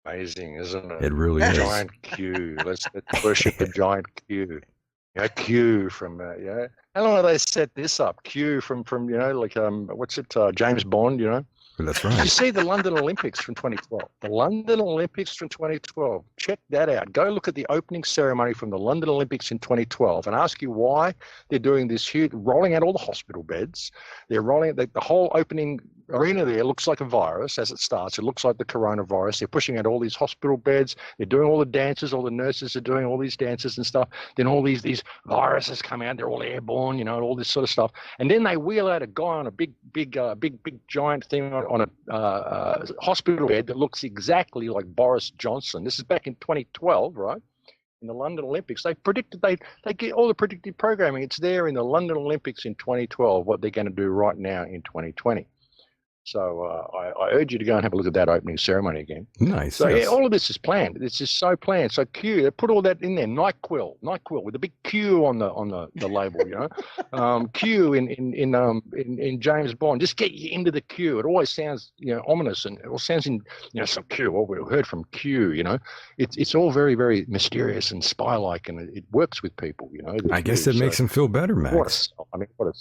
Amazing, isn't it? It really is. Giant Q. Let's worship the giant Q. Q from How long have they set this up? Q from what's it? James Bond. That's right. You see the London Olympics from 2012. The London Olympics from 2012. Check that out. Go look at the opening ceremony from the London Olympics in 2012 and ask you why they're doing this huge, rolling out all the hospital beds. They're rolling the whole opening arena there looks like a virus as it starts. It looks like the coronavirus. They're pushing out all these hospital beds. They're doing all the dances. All the nurses are doing all these dances and stuff. Then all these viruses come out. They're all airborne, all this sort of stuff. And then they wheel out a guy on a big giant thing on a hospital bed that looks exactly like Boris Johnson. This is back in 2012, right? In the London Olympics, they predicted they get all the predictive programming. It's there in the London Olympics in 2012. What they're going to do right now in 2020. So I urge you to go and have a look at that opening ceremony again. Nice. So yes. all of this is planned. It's just so planned. So Q, they put all that in there. NyQuil with a big Q on the label. Q in James Bond. Just get you into the Q. It always sounds ominous, and it all sounds in some Q. What we heard from Q. It's all very, very mysterious and spy-like, and it works with people. I guess it makes them feel better, Max. What a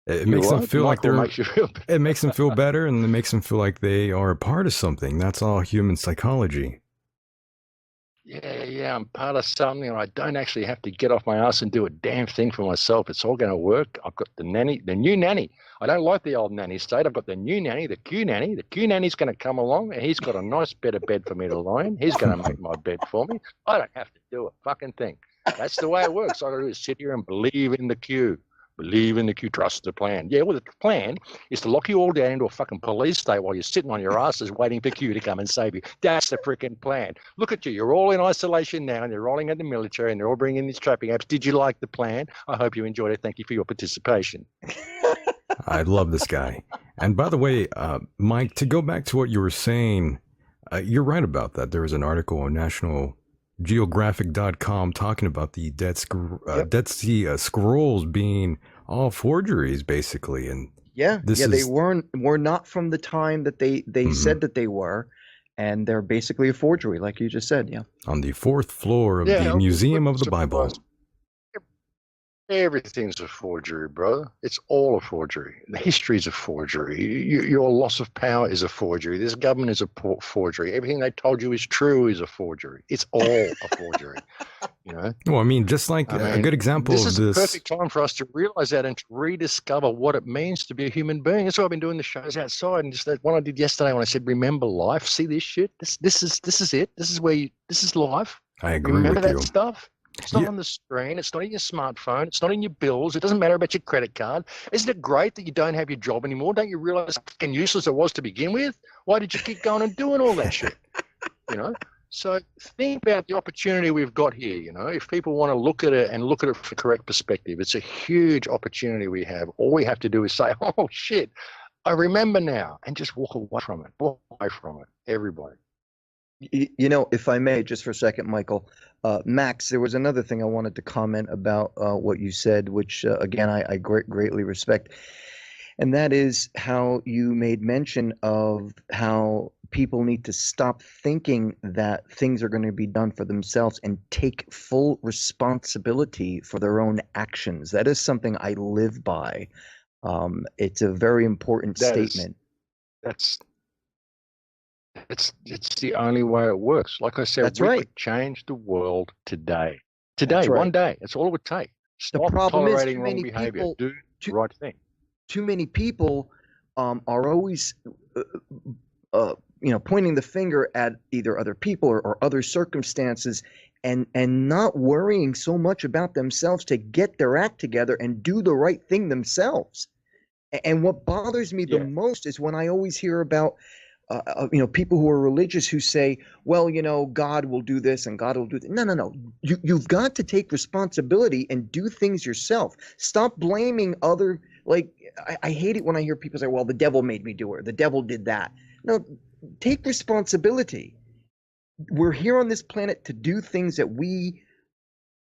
It makes them feel like it makes them feel better, and it makes them feel like they are a part of something. That's all human psychology. Yeah, I'm part of something, and I don't actually have to get off my ass and do a damn thing for myself. It's all going to work. I've got the new nanny. I don't like the old nanny state. I've got the new nanny, the Q nanny. The Q nanny's going to come along, and he's got a nice better bed for me to lie in. He's going to make my bed for me. I don't have to do a fucking thing. That's the way it works. All I do is sit here and believe in the Q. Believe in the Q, trust the plan. Yeah, well, the plan is to lock you all down into a fucking police state while you're sitting on your asses waiting for Q to come and save you. That's the freaking plan. Look at you. You're all in isolation now, and you're rolling at the military, and they're all bringing in these trapping apps. Did you like the plan? I hope you enjoyed it. Thank you for your participation. I love this guy. And by the way, Mike, to go back to what you were saying, you're right about that. There was an article on nationalgeographic.com talking about the Dead Sea Scrolls being all forgeries, basically. And they were not from the time that they said that they were, and they're basically a forgery, like you just said. Yeah, on the 4th floor of the Museum of the Bible. Everything's a forgery, brother. It's all a forgery. The history's a forgery. Your loss of power is a forgery. This government is a forgery. Everything they told you is true is a forgery. It's all a forgery. You know. Well, I mean, just like a good example this of is this. a perfect time for us to realize that and to rediscover what it means to be a human being. That's why I've been doing the shows outside, and just that one I did yesterday when I said, "Remember life. See this shit. This is it. This is life. I agree Remember with that you. stuff." It's not on the screen. It's not in your smartphone. It's not in your bills. It doesn't matter about your credit card. Isn't it great that you don't have your job anymore? Don't you realize how fucking useless it was to begin with? Why did you keep going and doing all that shit? You know? So think about the opportunity we've got here. You know, if people want to look at it and look at it from the correct perspective, it's a huge opportunity we have. All we have to do is say, oh, shit, I remember now, and just walk away from it. Walk away from it, everybody. You know, if I may, just for a second, Michael, Max, there was another thing I wanted to comment about what you said, which, again, I greatly respect. And that is how you made mention of how people need to stop thinking that things are going to be done for themselves and take full responsibility for their own actions. That is something I live by. It's a very important statement. It's the only way it works. Like I said, we could change the world today. Today, one day. That's all it would take. Stop tolerating wrong behavior. Do the right thing. Too many people are always, pointing the finger at either other people or other circumstances, and not worrying so much about themselves to get their act together and do the right thing themselves. And what bothers me the most is when I always hear about people who are religious who say, well, God will do this and God will do that. No. You've got to take responsibility and do things yourself. Stop blaming other, I hate it when I hear people say, well, the devil made me do it, or the devil did that. No, take responsibility. We're here on this planet to do things that we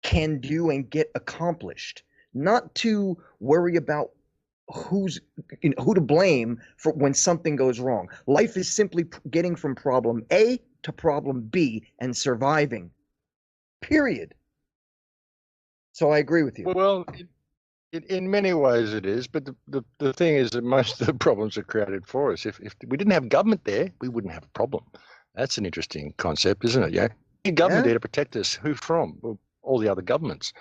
can do and get accomplished, not to worry about who to blame for when something goes wrong. Life is simply getting from problem A to problem B and surviving. Period. So I agree with you. Well, in many ways it is, but the thing is that most of the problems are created for us. If we didn't have government there, we wouldn't have a problem. That's an interesting concept, isn't it? Yeah. Government there to protect us. Who from? Well, all the other governments.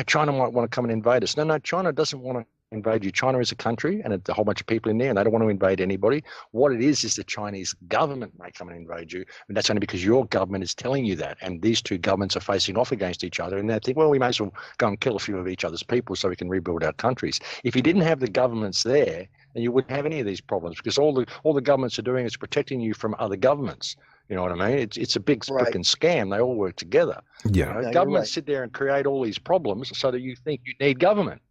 China might want to come and invade us. No, China doesn't want to invade you. China is a country and a whole bunch of people in there, and they don't want to invade anybody. What it is the Chinese government may come and invade you, and that's only because your government is telling you that. And these two governments are facing off against each other, and they think, well, we may as well go and kill a few of each other's people so we can rebuild our countries. If you didn't have the governments there, then you wouldn't have any of these problems, because all the governments are doing is protecting you from other governments. You know what I mean? It's a big freaking scam. They all work together. Yeah. Governments sit there and create all these problems so that you think you need government,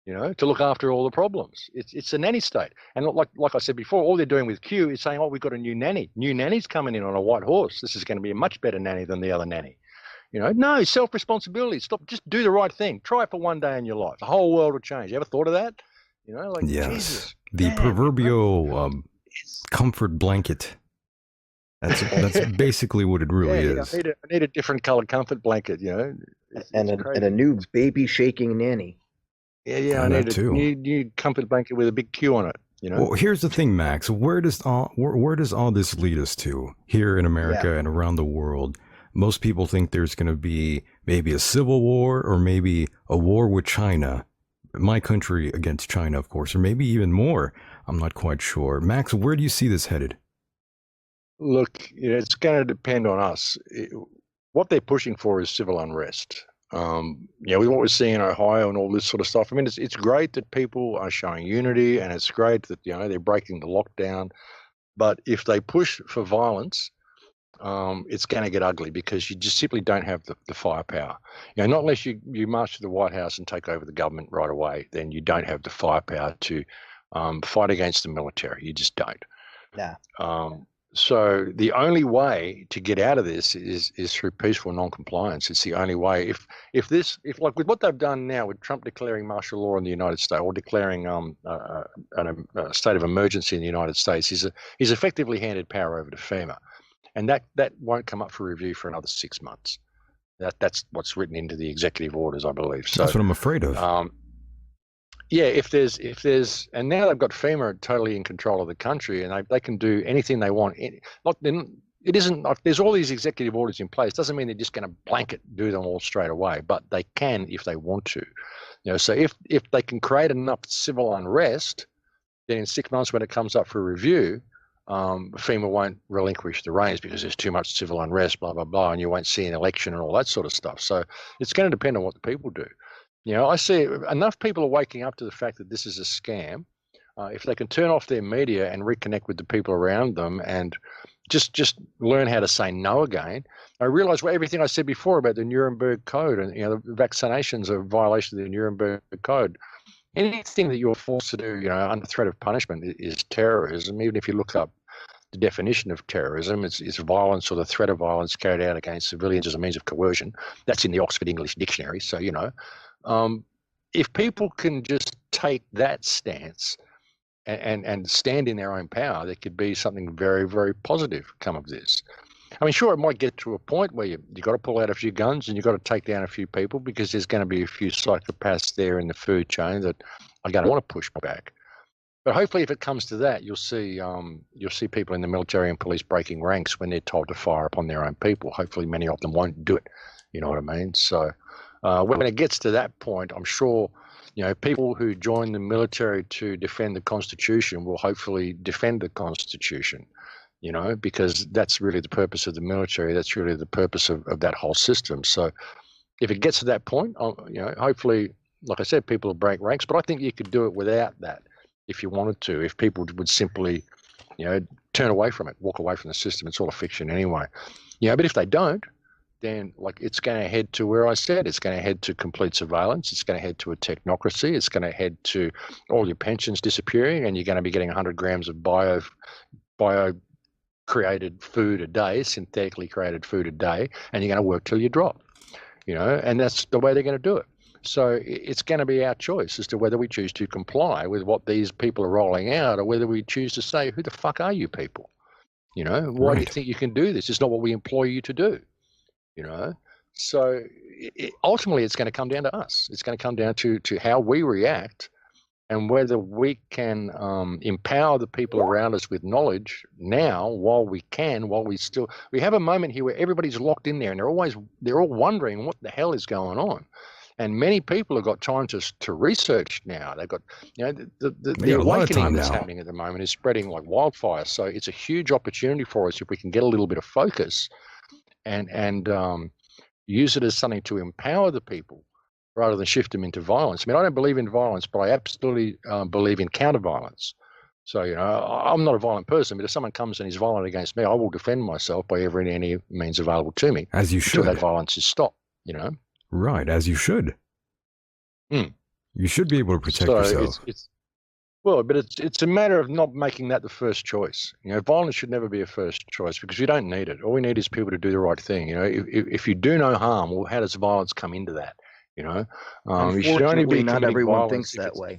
to look after all the problems. It's a nanny state. And like I said before, all they're doing with Q is saying, oh, we've got a new nanny. New nanny's coming in on a white horse. This is going to be a much better nanny than the other nanny. No, self-responsibility. Stop. Just do the right thing. Try it for one day in your life. The whole world will change. You ever thought of that? Yes. Jesus. The proverbial comfort blanket. That's basically what it really is. I need a different colored comfort blanket, and a new baby shaking nanny. Yeah, I need a new comfort blanket with a big Q on it. Well, here's the thing, Max. Where does all this lead us to here in America and around the world? Most people think there's going to be maybe a civil war or maybe a war with China, my country against China, of course, or maybe even more. I'm not quite sure. Max, where do you see this headed? Look, it's going to depend on us. What they're pushing for is civil unrest. With what we're seeing in Ohio and all this sort of stuff. I mean, it's great that people are showing unity, and it's great that they're breaking the lockdown. But if they push for violence, it's going to get ugly, because you just simply don't have the firepower. Not unless you march to the White House and take over the government right away, then you don't have the firepower to fight against the military. You just don't. Yeah. So the only way to get out of this is through peaceful non-compliance. It's the only way. If like with what they've done now with Trump declaring martial law in the United States, or declaring a state of emergency in the United States, he's effectively handed power over to FEMA, and that won't come up for review for another 6 months. That's what's written into the executive orders, I believe. So That's what I'm afraid of. yeah, if there's, and now they've got FEMA totally in control of the country, and they can do anything they want. It isn't like there's all these executive orders in place. Doesn't mean they're just going to blanket do them all straight away, but they can if they want to. So if they can create enough civil unrest, then in 6 months when it comes up for review, FEMA won't relinquish the reins because there's too much civil unrest, blah, blah, blah, and you won't see an election and all that sort of stuff. So it's going to depend on what the people do. I see enough people are waking up to the fact that this is a scam. If they can turn off their media and reconnect with the people around them and just learn how to say no again. I realize everything I said before about the Nuremberg Code and the vaccinations are a violation of the Nuremberg Code. Anything that you're forced to do, under threat of punishment is terrorism. Even if you look up the definition of terrorism, it's violence or the threat of violence carried out against civilians as a means of coercion. That's in the Oxford English Dictionary. So, if people can just take that stance and stand in their own power, there could be something very, very positive come of this. I mean, sure, it might get to a point where you got to pull out a few guns and you got to take down a few people because there's going to be a few psychopaths there in the food chain that are going to want to push back. But hopefully, if it comes to that, you'll see people in the military and police breaking ranks when they're told to fire upon their own people. Hopefully, many of them won't do it. You know what I mean? So when it gets to that point, I'm sure people who join the military to defend the Constitution will hopefully defend the Constitution. Because that's really the purpose of the military. That's really the purpose of that whole system. So if it gets to that point, hopefully, like I said, people will break ranks. But I think you could do it without that if you wanted to, if people would simply, turn away from it, walk away from the system. It's all a fiction anyway. But if they don't, then it's going to head to where I said. It's going to head to complete surveillance. It's going to head to a technocracy. It's going to head to all your pensions disappearing, and you're going to be getting 100 grams of bio created food a day, synthetically created food a day, and you're going to work till you drop, and that's the way they're going to do it. So it's going to be our choice as to whether we choose to comply with what these people are rolling out or whether we choose to say, who the fuck are you people? Why do you think you can do this? It's not what we employ you to do, So ultimately it's going to come down to us. It's going to come down to how we react and whether we can empower the people around us with knowledge now while we have a moment here where everybody's locked in there and they're all wondering what the hell is going on. And many people have got time to research now. They've got, the awakening that's happening at the moment is spreading like wildfire. So it's a huge opportunity for us if we can get a little bit of focus and use it as something to empower the people rather than shift them into violence. I mean, I don't believe in violence, but I absolutely believe in counter-violence. So, I'm not a violent person, but if someone comes and is violent against me, I will defend myself by any means available to me. As you should. Until that violence is stopped, Right, as you should. Mm. You should be able to protect yourself. But it's a matter of not making that the first choice. Violence should never be a first choice because we don't need it. All we need is people to do the right thing. If you do no harm, well, how does violence come into that? Unfortunately, you should only be not everyone thinks that way.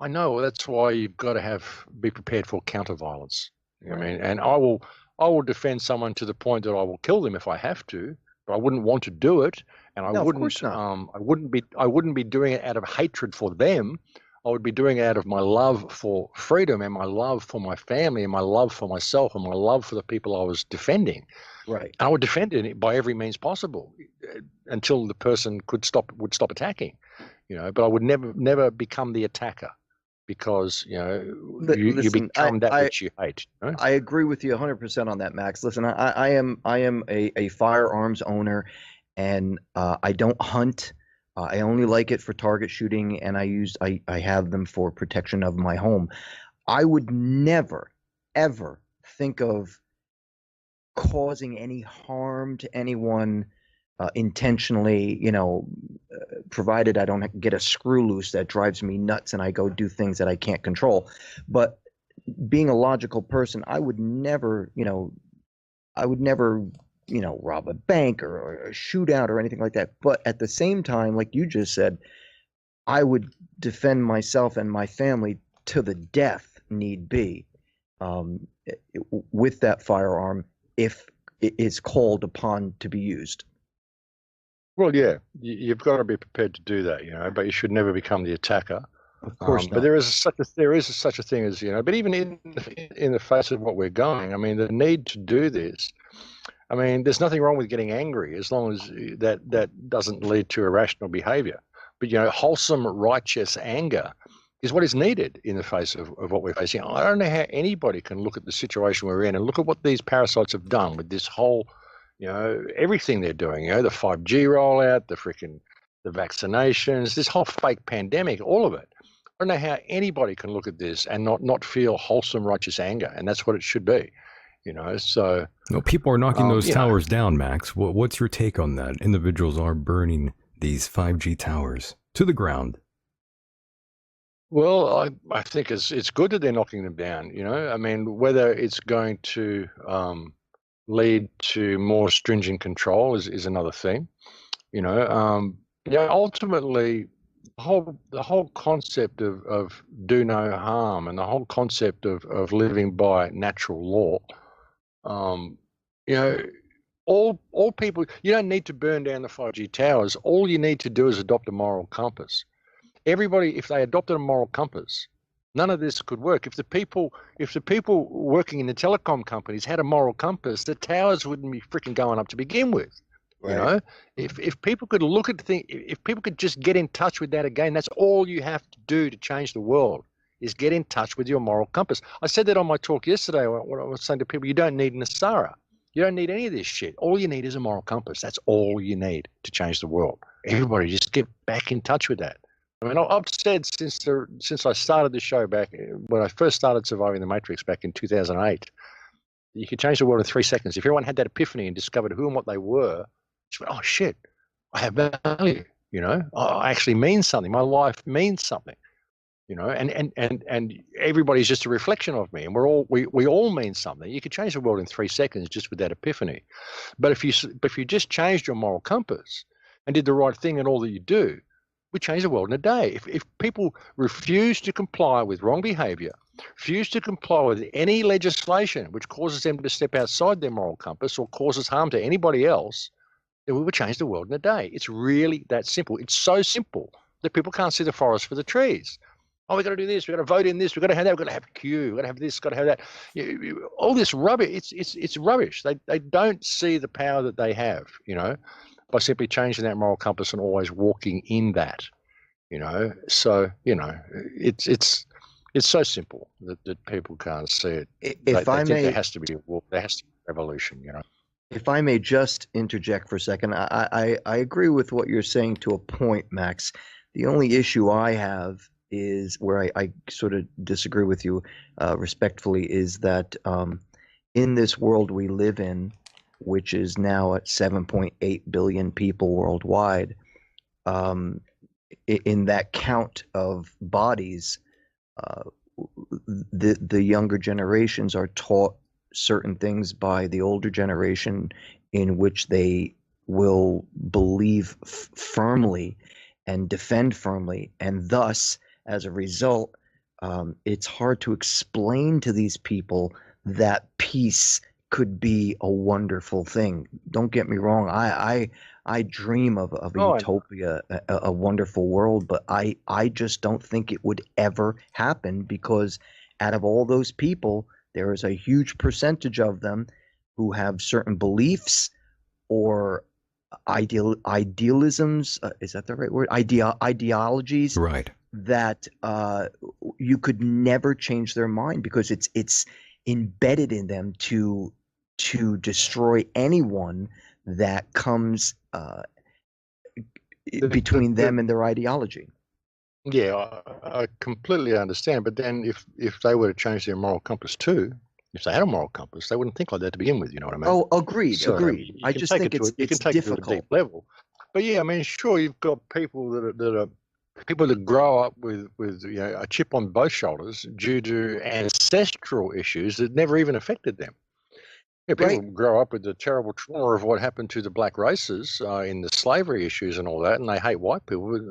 I know. Well, that's why you've got to be prepared for counter-violence. I mean, and I will defend someone to the point that I will kill them if I have to, but I wouldn't want to do it, and I wouldn't be doing it out of hatred for them. I would be doing it out of my love for freedom and my love for my family and my love for myself and my love for the people I was defending. Right. And I would defend it by every means possible until the person would stop attacking, but I would never become the attacker because, you become that which you hate. I agree with you 100% on that, Max. Listen, I am a firearms owner and I don't hunt. I only like it for target shooting, and I have them for protection of my home. I would never, ever think of causing any harm to anyone intentionally, provided I don't get a screw loose that drives me nuts and I go do things that I can't control. But being a logical person, I would never, rob a bank or a shootout or anything like that. But at the same time, like you just said, I would defend myself and my family to the death, need be, with that firearm if it is called upon to be used. Well, yeah, you've got to be prepared to do that, but you should never become the attacker. Of course But not. there is such a thing as, but even in the face of what we're going, I mean, the need to do this. I mean, there's nothing wrong with getting angry as long as that doesn't lead to irrational behavior. But wholesome, righteous anger is what is needed in the face of what we're facing. I don't know how anybody can look at the situation we're in and look at what these parasites have done with this whole, everything they're doing. The 5G rollout, the vaccinations, this whole fake pandemic, all of it. I don't know how anybody can look at this and not feel wholesome, righteous anger, and that's what it should be. So no, people are knocking those towers down, Max. What's your take on that? Individuals are burning these 5G towers to the ground. Well, I think it's good that they're knocking them down. I mean, whether it's going to lead to more stringent control is another thing. Ultimately, the whole concept of do no harm and the whole concept of living by natural law. All people, you don't need to burn down the 5G towers. All you need to do is adopt a moral compass. Everybody, if they adopted a moral compass, none of this could work. If the people working in the telecom companies had a moral compass, the towers wouldn't be freaking going up to begin with. Right. If people could look at things, if people could just get in touch with that again, that's all you have to do to change the world, is get in touch with your moral compass. I said that on my talk yesterday when I was saying to people, you don't need Nasara. You don't need any of this shit. All you need is a moral compass. That's all you need to change the world. Everybody just get back in touch with that. I mean, I've said since I started the show back, when I first started Surviving the Matrix back in 2008, you could change the world in 3 seconds. If everyone had that epiphany and discovered who and what they were, just went, oh shit, I have value, I actually mean something. My life means something, and everybody's just a reflection of me, and we all mean something. You could change the world in 3 seconds just with that epiphany. But if you just changed your moral compass and did the right thing in all that you do, we change the world in a day. If people refuse to comply with wrong behavior, refuse to comply with any legislation which causes them to step outside their moral compass or causes harm to anybody else, then we would change the world in a day. It's really that simple. It's so simple that people can't see the forest for the trees. Oh, we've got to do this. We've got to vote in this. We've got to have that. We've got to have Q. We've got to have this. We've got to have that. All this rubbish. It's rubbish. They don't see the power that they have, by simply changing that moral compass and always walking in that, So, it's so simple that people can't see it. If I may, there has to be a war. There has to be a revolution, If I may just interject for a second, I agree with what you're saying to a point, Max. The only issue I have is where I sort of disagree with you respectfully is that in this world we live in, which is now at 7.8 billion people worldwide, in that count of bodies, the younger generations are taught certain things by the older generation in which they will believe firmly and defend firmly, and thus, as a result, it's hard to explain to these people that peace could be a wonderful thing. Don't get me wrong. I dream of a utopia, a wonderful world, but I just don't think it would ever happen, because out of all those people, there is a huge percentage of them who have certain beliefs or idealisms. Is that the right word? Ideologies. Right. That you could never change their mind, because it's embedded in them to destroy anyone that comes between them and their ideology. Yeah, I completely understand. But then if they were to change their moral compass too, if they had a moral compass, they wouldn't think like that to begin with. You know what I mean? Oh, agreed. So agreed. I just think it's difficult. It to a deep level. But yeah, I mean, sure, you've got people that are people that grow up with a chip on both shoulders due to ancestral issues that never even affected them. Yeah, people Right. grow up with the terrible trauma of what happened to the black races in the slavery issues and all that, and they hate white people. It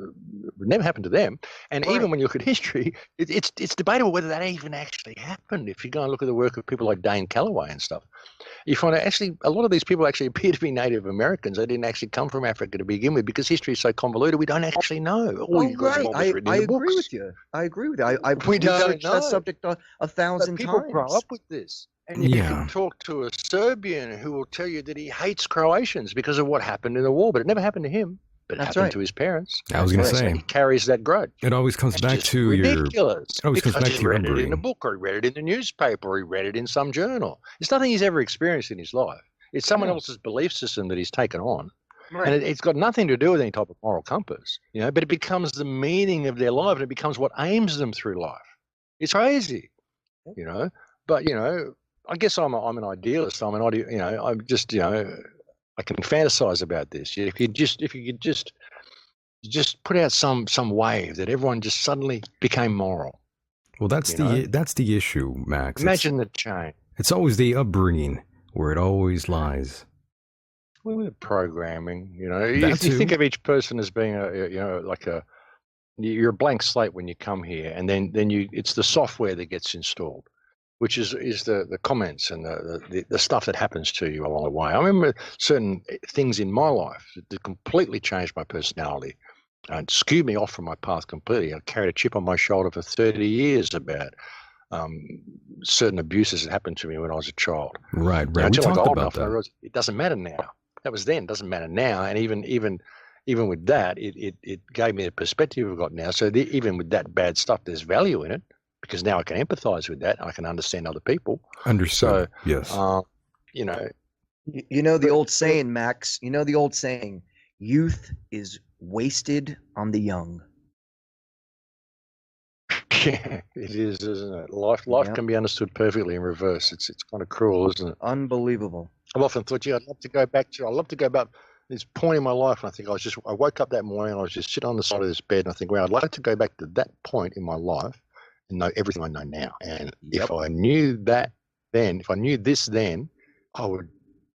never happened to them. And Right. even when you look at history, it's debatable whether that even actually happened. If you go and look at the work of people like Dane Calloway and stuff, you find out actually a lot of these people actually appear to be Native Americans. They didn't actually come from Africa to begin with, because history is so convoluted. We don't actually know. All you got is what was written in the agree books. with you. I agree with you. I've We don't researched that know. subject a But thousand people times. grow up with this. And you Yeah. can talk to a Serbian who will tell you that he hates Croatians because of what happened in the war, but it never happened to him. But it That's happened right. to his parents. I was going to That's say, And he carries that grudge. it always comes It's back just to your. ridiculous. It always comes Because back he's to your read it in a upbringing. book, or he read it in the newspaper, or he read it in some journal. It's nothing he's ever experienced in his life. It's someone Yeah. else's belief system that he's taken on. Right. And it's got nothing to do with any type of moral compass, but it becomes the meaning of their life, and it becomes what aims them through life. It's crazy, But I guess I'm an idealist. I'm just I can fantasize about this. If you could just put out some wave that everyone just suddenly became moral. Well, that's the issue, Max. Imagine the change. It's always the upbringing where it always lies. With programming, That if you too. think of each person as being you're a blank slate when you come here, and then it's the software that gets installed, which is the comments and the stuff that happens to you along the way. I remember certain things in my life that completely changed my personality and skewed me off from my path completely. I carried a chip on my shoulder for 30 years about certain abuses that happened to me when I was a child. Right. Until We I got talked old about enough, and I that. realized it doesn't matter now. That was then. It doesn't matter now. And even with that, it gave me the perspective I've got now. So even with that bad stuff, there's value in it, because now I can empathize with that. I can understand other people. Understood. So, yes. You know the old saying, Max. You know the old saying, youth is wasted on the young. Yeah, it is, isn't it? Life Yeah. can be understood perfectly in reverse. It's kind of cruel, isn't it? Unbelievable. I've often thought, I'd love to go back this point in my life. And I think I woke up that morning, and I was just sitting on the side of this bed, and I think, well, I'd like to go back to that point in my life and know everything I know now. And if I knew that then, if I knew this then, I would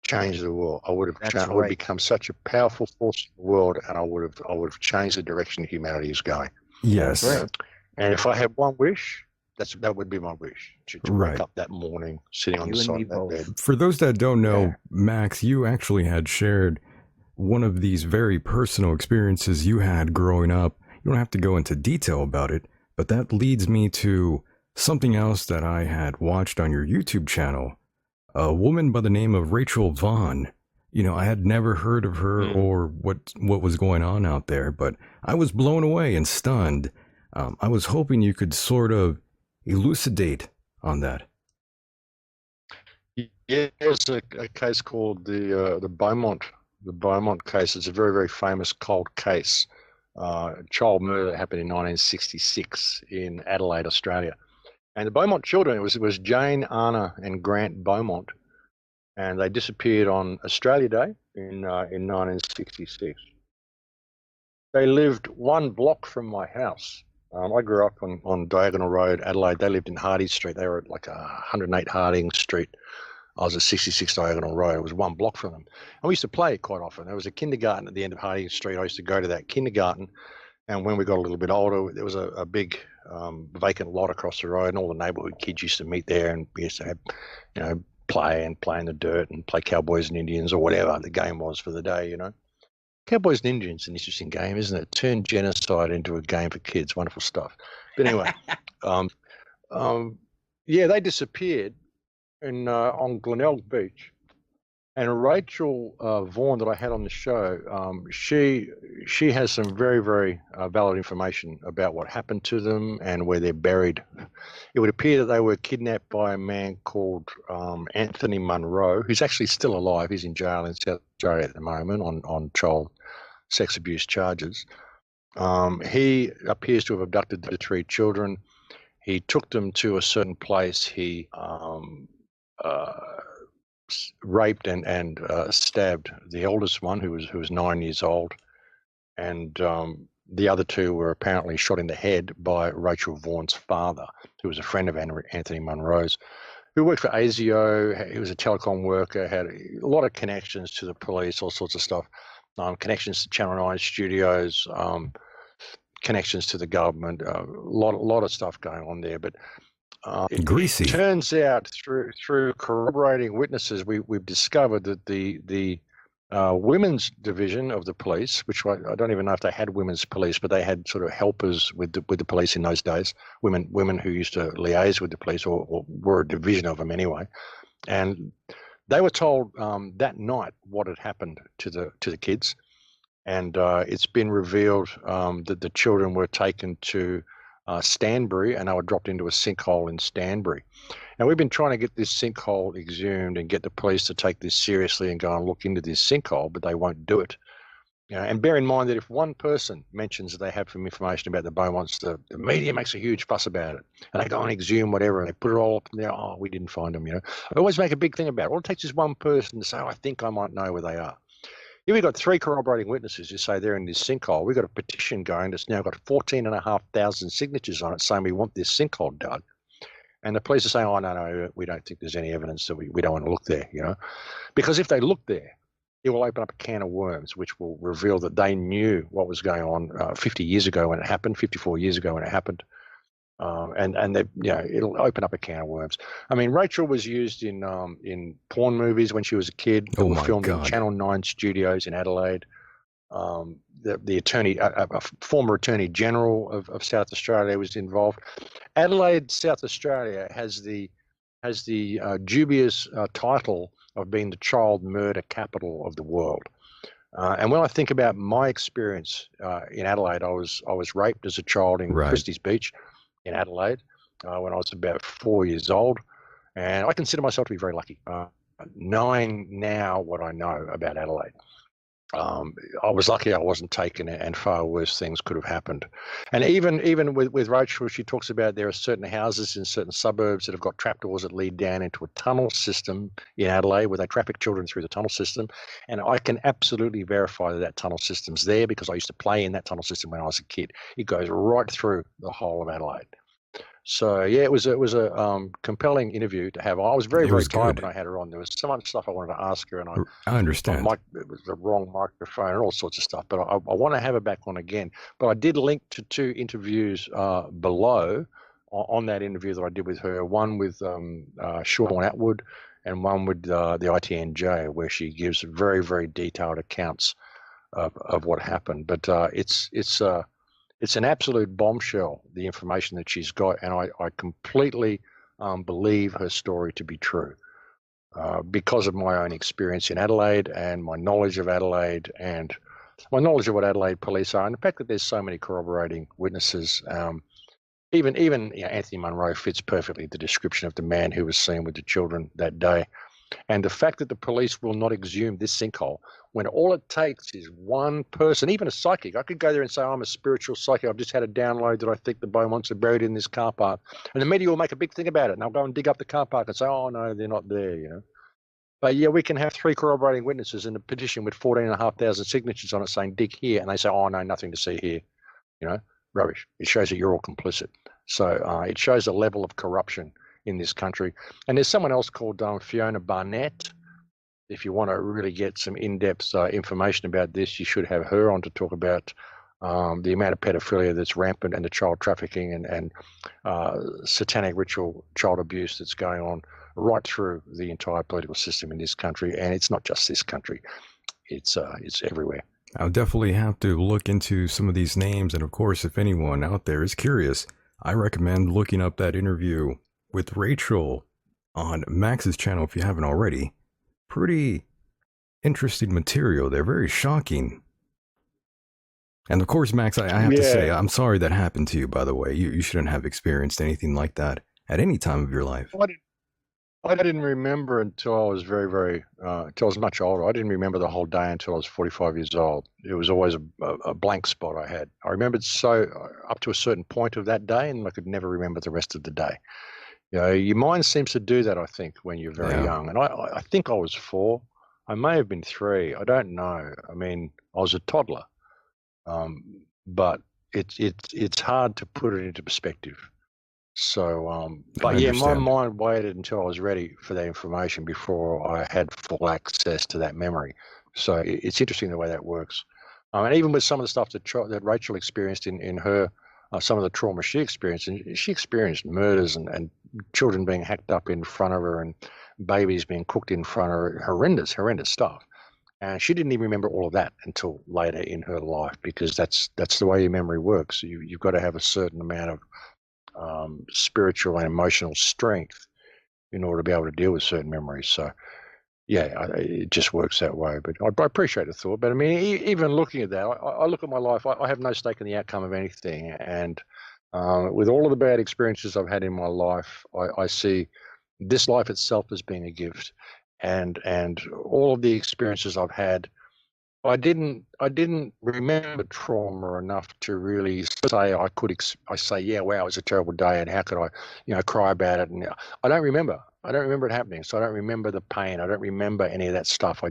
change the world. I would have become such a powerful force in the world, and I would have changed the direction humanity is going. Yes. Right. And if I had one wish, that would be my wish, to Right. wake up that morning sitting on You the and side me of that both. bed. For those that don't know, Yeah. Max, you actually had shared one of these very personal experiences you had growing up. You don't have to go into detail about it, but that leads me to something else that I had watched on your YouTube channel. A woman by the name of Rachel Vaughn. I had never heard of her or what was going on out there, but I was blown away and stunned. I was hoping you could sort of elucidate on that. Yeah, there's a case called the Beaumont case. It's a very, very famous cold case. Child murder that happened in 1966 in Adelaide, Australia. And the Beaumont children, it was Jane, Anna, and Grant Beaumont, and they disappeared on Australia Day in 1966. They lived one block from my house. I grew up on Diagonal Road, Adelaide. They lived in Harding Street. They were at like 108 Harding Street. I was at 66 Diagonal Road. It was one block from them. And we used to play quite often. There was a kindergarten at the end of Harding Street. I used to go to that kindergarten. And when we got a little bit older, there was a big vacant lot across the road, and all the neighbourhood kids used to meet there, and we used to have, play in the dirt and play Cowboys and Indians or whatever the game was for the day, Cowboys and Indians is an interesting game, isn't it? Turn genocide into a game for kids. Wonderful stuff. But anyway, they disappeared on Glenelg Beach. And Rachel Vaughn that I had on the show, she has some very, very valid information about what happened to them and where they're buried. It would appear that they were kidnapped by a man called Anthony Monero, who's actually still alive. He's in jail in South Australia at the moment on child sex abuse charges. He appears to have abducted the 3 children. He took them to a certain place. He raped and stabbed the eldest one, who was 9 years old, and the other 2 were apparently shot in the head by Rachel Vaughn's father, who was a friend of Anthony Monero's. who worked for ASIO. He was a telecom worker, had a lot of connections to the police, all sorts of stuff, connections to Channel 9 studios, connections to the government, a lot of stuff going on there. But it Greasy. turns out through corroborating witnesses, we've discovered that the women's division of the police, which I don't even know if they had women's police, but they had sort of helpers with the police in those days, women who used to liaise with the police or were a division of them anyway. And they were told that night what had happened to the kids. And it's been revealed that the children were taken to Stansbury, and they were dropped into a sinkhole in Stansbury. Now, we've been trying to get this sinkhole exhumed and get the police to take this seriously and go and look into this sinkhole, but they won't do it. You know, and bear in mind that if one person mentions that they have some information about the Beaumonts, the media makes a huge fuss about it, and they go and exhume whatever, and they put it all up in there. Oh, we didn't find them. You know, I always make a big thing about it. All it takes is one person to say, oh, I think I might know where they are. Here we've got 3 corroborating witnesses who say they're in this sinkhole. We've got a petition going that's now got 14,500 signatures on it saying we want this sinkhole dug. And the police are saying, oh, no, we don't think there's any evidence, so we don't want to look there, you know. Because if they look there, it will open up a can of worms, which will reveal that they knew what was going on 50 years ago when it happened, 54 years ago when it happened. And they, you know, it'll open up a can of worms. I mean, Rachel was used in porn movies when she was a kid. They were filmed in Channel 9 studios in Adelaide. The attorney, a former Attorney General of South Australia, was involved. Adelaide, South Australia, has the dubious title of being the child murder capital of the world. And when I think about my experience in Adelaide, I was raped as a child in Christie's Beach in Adelaide when I was about 4 years old, and I consider myself to be very lucky, knowing now what I know about Adelaide. I was lucky I wasn't taken, and far worse things could have happened. And even with Rachel, she talks about there are certain houses in certain suburbs that have got trapdoors that lead down into a tunnel system in Adelaide where they traffic children through the tunnel system. And I can absolutely verify that tunnel system's there because I used to play in that tunnel system when I was a kid. It goes right through the whole of Adelaide. So yeah, it was a compelling interview to have. I was very tired when I had her on. There was so much stuff I wanted to ask her, and I understand. It was the wrong microphone and all sorts of stuff. But I want to have her back on again. But I did link to 2 interviews below on that interview that I did with her. One with Sean Atwood, and one with the ITNJ, where she gives very, very detailed accounts of what happened. But it's an absolute bombshell, the information that she's got, and I completely believe her story to be true because of my own experience in Adelaide and my knowledge of Adelaide and my knowledge of what Adelaide police are, and the fact that there's so many corroborating witnesses. Even you know, Anthony Munro fits perfectly the description of the man who was seen with the children that day. And the fact that the police will not exhume this sinkhole when all it takes is one person, even a psychic. I could go there and say, I'm a spiritual psychic. I've just had a download that I think the Beaumonts are buried in this car park. And the media will make a big thing about it. And I'll go and dig up the car park and say, oh, no, they're not there, you know. But yeah, we can have 3 corroborating witnesses in a petition with 14,500 signatures on it saying dig here. And they say, oh, no, nothing to see here. You know, rubbish. It shows that you're all complicit. So it shows a level of corruption in this country. And there's someone else called Fiona Barnett. If you want to really get some in-depth information about this, you should have her on to talk about the amount of pedophilia that's rampant and the child trafficking and satanic ritual child abuse that's going on right through the entire political system in this country. And it's not just this country. It's everywhere. I'll definitely have to look into some of these names. And of course, if anyone out there is curious, I recommend looking up that interview with Rachel on Max's channel if you haven't already. Pretty interesting material. They're very shocking. And of course, Max, I have to say, I'm sorry that happened to you, by the way. You shouldn't have experienced anything like that at any time of your life. I didn't remember until I was until I was much older. I didn't remember the whole day until I was 45 years old. It was always a blank spot I had. I remembered up to a certain point of that day, and I could never remember the rest of the day. You know, your mind seems to do that, I think, when you're very young. And I think I was 4. I may have been 3. I don't know. I mean, I was a toddler. But it's hard to put it into perspective. So, but I yeah, my understand. mind waited until I was ready for that information before I had full access to that memory. So it's interesting the way that works. And even with some of the stuff that Rachel experienced in her, some of the trauma she experienced, and she experienced murders and children being hacked up in front of her and babies being cooked in front of her, horrendous stuff. And she didn't even remember all of that until later in her life, because that's the way your memory works. You've got to have a certain amount of spiritual and emotional strength in order to be able to deal with certain memories. So, yeah, it just works that way. But I appreciate the thought. But I mean, even looking at that, I look at my life. I have no stake in the outcome of anything. And with all of the bad experiences I've had in my life, I see this life itself as being a gift. And all of the experiences I've had, I didn't remember trauma enough to really say I say, yeah, wow, it was a terrible day, and how could I, cry about it? And I don't remember. I don't remember it happening, so I don't remember the pain. I don't remember any of that stuff. I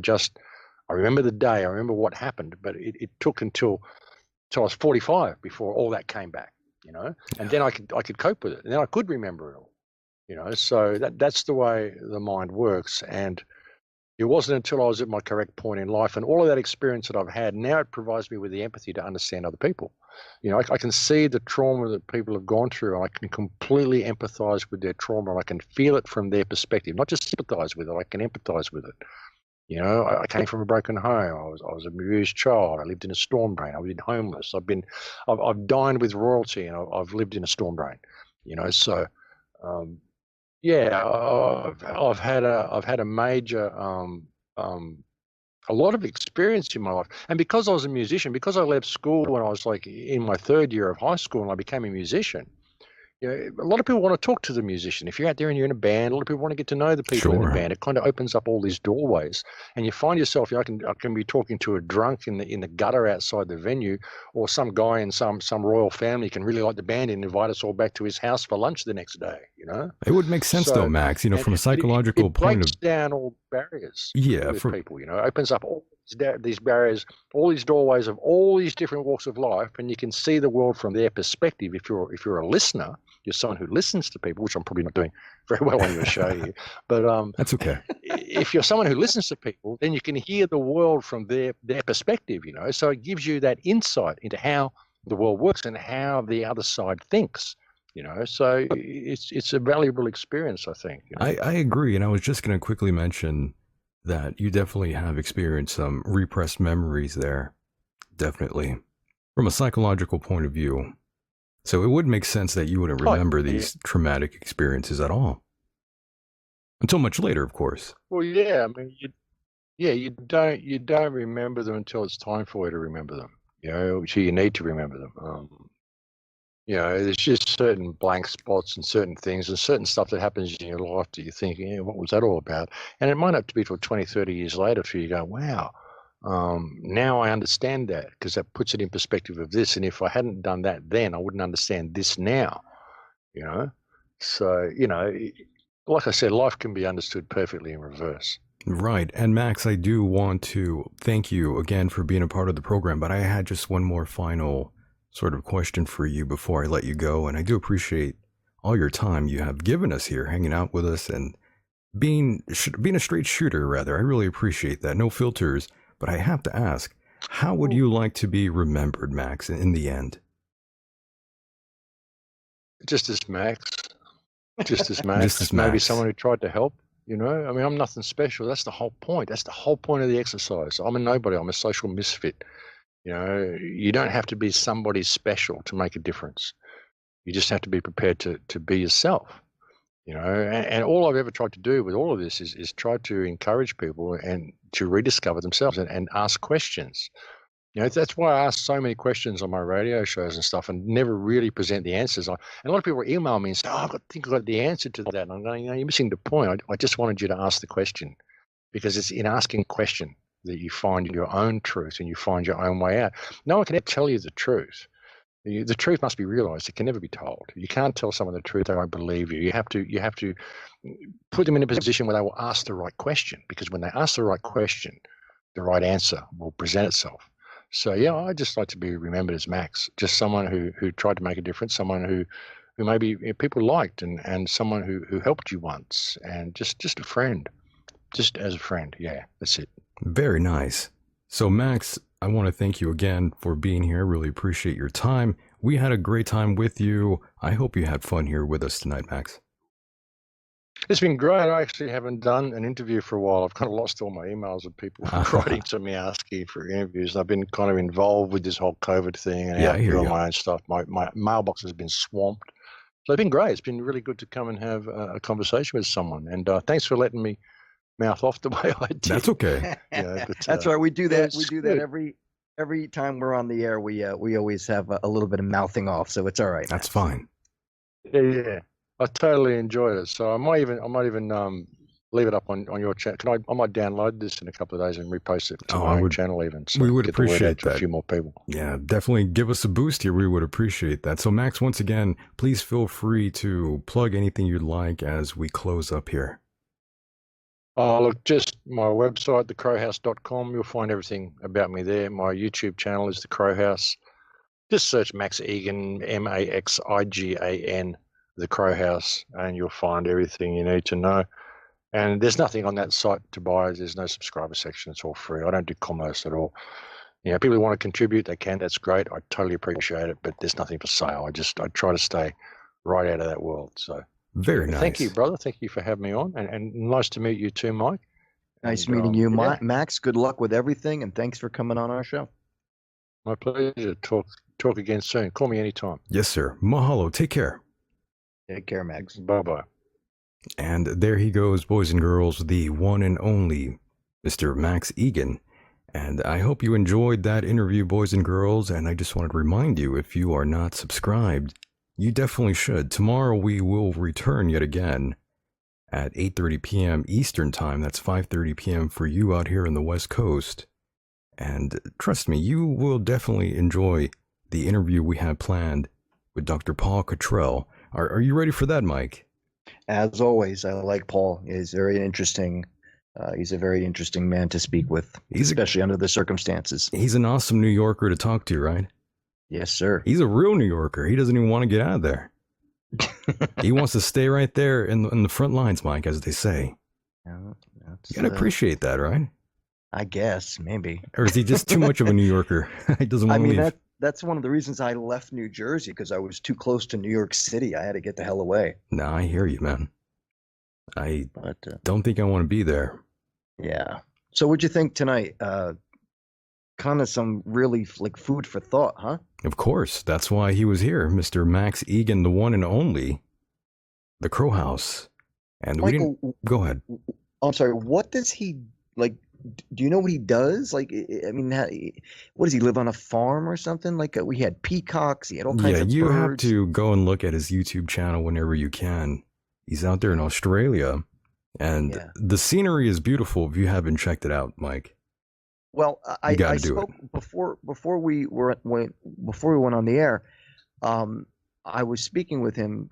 remember the day. I remember what happened, but it took until I was 45 before all that came back, and then I could cope with it, and then I could remember it all, So that's the way the mind works. And it wasn't until I was at my correct point in life and all of that experience that I've had, now it provides me with the empathy to understand other people. I can see the trauma that people have gone through, and I can completely empathize with their trauma, and I can feel it from their perspective, not just sympathize with it, I can empathize with it. I came from a broken home. I was an abused child. I lived in a storm drain. I've been homeless. I've dined with royalty, and I've lived in a storm drain. So yeah, I've had a major a lot of experience in my life, and because I was a musician, because I left school when I was like in my third year of high school, and I became a musician. A lot of people want to talk to the musician. If you're out there and you're in a band, a lot of people want to get to know the people in the Sure. band. It kind of opens up all these doorways, and you find yourself. I can be talking to a drunk in the gutter outside the venue, or some guy in some royal family can really like the band and invite us all back to his house for lunch the next day. It would make sense though, So, Max, and from a psychological it point of breaks down all barriers yeah, with for people. Opens up all these barriers, all these doorways of all these different walks of life, and you can see the world from their perspective. If you're a listener, you're someone who listens to people, which I'm probably not doing very well on your show here. But that's okay. if you're someone who listens to people, then you can hear the world from their perspective. So it gives you that insight into how the world works and how the other side thinks. So it's a valuable experience, I think. I agree, and I was just going to quickly mention that you definitely have experienced some repressed memories there, definitely, from a psychological point of view. So it would make sense that you wouldn't remember these traumatic experiences at all. Until much later, of course. Well, yeah, I mean, you don't remember them until it's time for you to remember them. So you need to remember them. There's just certain blank spots and certain things and certain stuff that happens in your life that you think, what was that all about? And it might not be till 20, 30 years later for you to go, wow, now I understand that, because that puts it in perspective of this. And if I hadn't done that then, I wouldn't understand this now, So, like I said, life can be understood perfectly in reverse. Right. And Max, I do want to thank you again for being a part of the program, but I had just one more final sort of question for you before I let you go. And I do appreciate all your time you have given us here, hanging out with us and being a straight shooter, rather. I really appreciate that. No filters. But I have to ask, how would you like to be remembered, Max, in the end? Just as Max. Just as Max. Just as Maybe Max. someone who tried to help. I mean, I'm nothing special. That's the whole point. That's the whole point of the exercise. I'm a nobody. I'm a social misfit. You don't have to be somebody special to make a difference. You just have to be prepared to be yourself. And all I've ever tried to do with all of this is try to encourage people and to rediscover themselves and ask questions. That's why I ask so many questions on my radio shows and stuff and never really present the answers. And a lot of people email me and say, I think I got the answer to that. And I'm going, you're missing the point. I just wanted you to ask the question, because it's in asking a question that you find your own truth and you find your own way out. No one can ever tell you the truth. The truth must be realized. It can never be told. You can't tell someone the truth; they won't believe you. You have to put them in a position where they will ask the right question, because when they ask the right question, the right answer will present itself. So yeah, I just like to be remembered as Max, just someone who tried to make a difference, someone who maybe people liked, and someone who helped you once, and just a friend, just as a friend. Yeah, that's it. Very nice. So, Max, I want to thank you again for being here. Really appreciate your time. We had a great time with you. I hope you had fun here with us tonight, Max. It's been great. I actually haven't done an interview for a while. I've kind of lost all my emails of people writing to me asking for interviews. I've been kind of involved with this whole COVID thing and out doing my own stuff. My mailbox has been swamped. So it's been great. It's been really good to come and have a conversation with someone. And thanks for letting me mouth off the way I did. That's okay. Yeah, but, that's right. We do that. We do that every time we're on the air. We always have a little bit of mouthing off, so it's all right. That's fine. Yeah. I totally enjoyed it. So I might even leave it up on your channel. I might download this in a couple of days and repost it to my own channel even. So we would appreciate that. A few more people. Yeah, definitely give us a boost here. We would appreciate that. So Max, once again, please feel free to plug anything you'd like as we close up here. Look, just my website, thecrowhouse.com. You'll find everything about me there. My YouTube channel is The Crow House. Just search Max Igan, Maxigan, The Crow House, and you'll find everything you need to know. And there's nothing on that site to buy. There's no subscriber section. It's all free. I don't do commerce at all. You know, people who want to contribute, they can. That's great. I totally appreciate it, but there's nothing for sale. I try to stay right out of that world. So very nice. Thank you, brother. Thank you for having me on, and nice to meet you too, Mike. Nice meeting you, Max. Good luck with everything, and thanks for coming on our show. My pleasure. Talk again soon. Call me anytime. Yes, sir. Mahalo. Take care. Take care, Max. Bye-bye. And there he goes, boys and girls, the one and only Mr. Max Igan. And I hope you enjoyed that interview, boys and girls. And I just wanted to remind you, if you are not subscribed, you definitely should. Tomorrow we will return yet again at 8:30 p.m. Eastern Time. That's 5:30 p.m. for you out here in the West Coast. And trust me, you will definitely enjoy the interview we have planned with Dr. Paul Cottrell. Are you ready for that, Mike? As always, I like Paul. He's very interesting. He's a very interesting man to speak with, especially under the circumstances. He's an awesome New Yorker to talk to, right? Yes, sir. He's a real New Yorker. He doesn't even want to get out of there. He wants to stay right there in the front lines, Mike, as they say. You got to appreciate that, right? I guess, maybe. Or is he just too much of a New Yorker? He doesn't want to leave. That's one of the reasons I left New Jersey, because I was too close to New York City. I had to get the hell away. No, I hear you, man. I don't think I want to be there. Yeah. So what'd you think tonight? Kind of some really like food for thought, huh? Of course. That's why he was here. Mr. Max Igan, the one and only, the Crow House. And Michael, we didn't... Go ahead. I'm sorry. What does he, like, do you know what he does? Like, I mean, what does he live on a farm or something? Like, we had peacocks. He had all kinds of birds. Yeah, you have to go and look at his YouTube channel whenever you can. He's out there in Australia, and the scenery is beautiful. If you haven't checked it out, Mike. Well, I spoke before we went on the air. I was speaking with him,